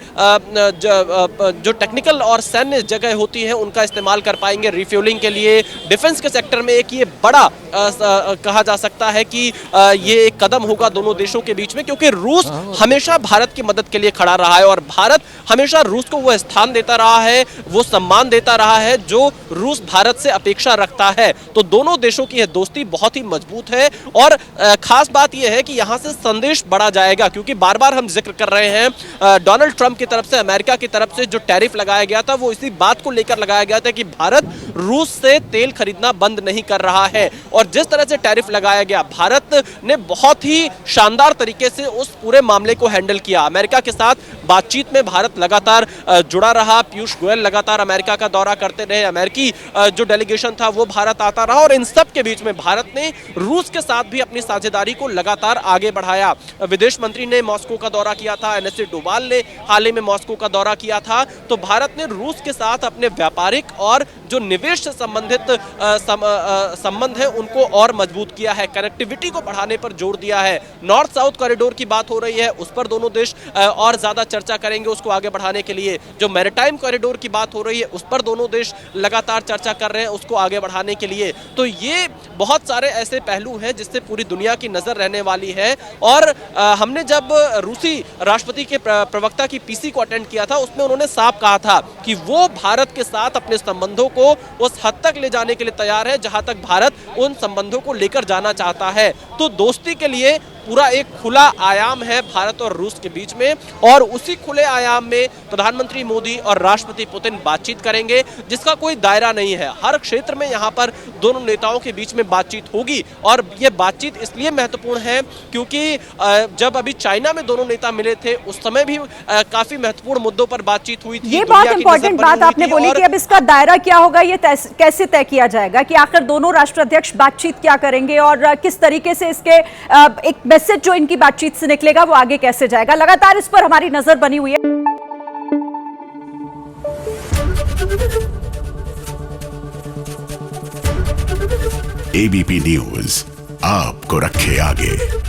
जो टेक्निकल और सैन्य जगह होती है उनका इस्तेमाल कर पाएंगे रिफ्यूलिंग के लिए। डिफेंस के सेक्टर में एक ये बड़ा कहा जा सकता है कि ये एक कदम होगा दोनों देशों के बीच में, क्योंकि रूस हमेशा भारत की मदद के लिए खड़ा रहा है, और भारत हमेशा रूस को वो स्थान देता रहा है, वो सम्मान देता रहा है जो रूस भारत से अपेक्षा रखता है। तो दोनों देशों की यह दोस्ती बहुत ही मजबूत है, और खास बात यह है कि यहां से संदेश बढ़ा जाएगा, क्योंकि बार बार हम जिक्र कर रहे हैं डोनाल्ड ट्रंप की तरफ से, अमेरिका की तरफ से जो टैरिफ लगाया गया था वो इसी बात को लेकर लगाया गया था कि भारत रूस से तेल खरीदना बंद नहीं कर रहा है। और जिस तरह से टैरिफ लगाया गया, भारत ने बहुत ही शानदार तरीके से उस पूरे मामले को हैंडल किया। अमेरिका के साथ बातचीत में भारत लगातार जुड़ा रहा। पीयूष गोयल लगातार अमेरिका का दौरा करते रहे, अमेरिकी जो डेलीगेशन था वो भारत आता रहा, और इन सब के बीच में भारत ने रूस के साथ भी अपनी साझेदारी को लगातार आगे बढ़ाया। विदेश मंत्री ने मॉस्को का दौरा किया था, एनएसए डोभाल ने हाल ही में मॉस्को का दौरा किया था। तो भारत ने रूस के साथ अपने व्यापारिक और जो निवेश से संबंधित संबंध है उनको और मजबूत किया है, कनेक्टिविटी को बढ़ाने पर जोर दिया है। नॉर्थ साउथ कॉरिडोर की बात हो रही है, उस पर दोनों देश और ज्यादा चर्चा करेंगे उसको आगे बढ़ाने के लिए। जो मैरीटाइम कॉरिडोर की बात हो रही है, उस पर दोनों देश लगातार चर्चा कर रहे हैं उसको आगे बढ़ाने के लिए। तो ये बहुत सारे ऐसे पहलू हैं जिससे पूरी दुनिया की नजर रहने वाली है। और हमने जब रूसी राष्ट्रपति के प्रवक्ता की पीसी को अटेंड किया था, उसमें उन्होंने साफ कहा था कि वो भारत के साथ अपने संबंधों को उस हद तक ले जाने के लिए तैयार है जहां तक भारत उन संबंधों को लेकर जाना चाहता है। तो दोस्ती के लिए पूरा एक खुला आयाम है भारत और रूस के बीच में, और उसी खुले आयाम में प्रधानमंत्री मोदी और राष्ट्रपति पुतिन बातचीत करेंगे, जिसका कोई दायरा नहीं है। हर क्षेत्र में यहाँ पर दोनों नेताओं के बीच में बातचीत होगी, और ये बातचीत इसलिए महत्वपूर्ण है क्योंकि जब अभी चाइना में दोनों नेता मिले थे उस समय भी काफी महत्वपूर्ण मुद्दों पर बातचीत हुई थी। ये बहुत इंपॉर्टेंट बात आपने बोली कि अब इसका दायरा क्या होगा, ये कैसे तय किया जाएगा कि आखिर दोनों राष्ट्राध्यक्ष बातचीत क्या करेंगे, और किस तरीके से इसके एक मैसेज जो इनकी बातचीत से निकलेगा वो आगे कैसे जाएगा। लगातार इस पर हमारी नजर बनी हुई है। एबीपी न्यूज आपको रखे आगे।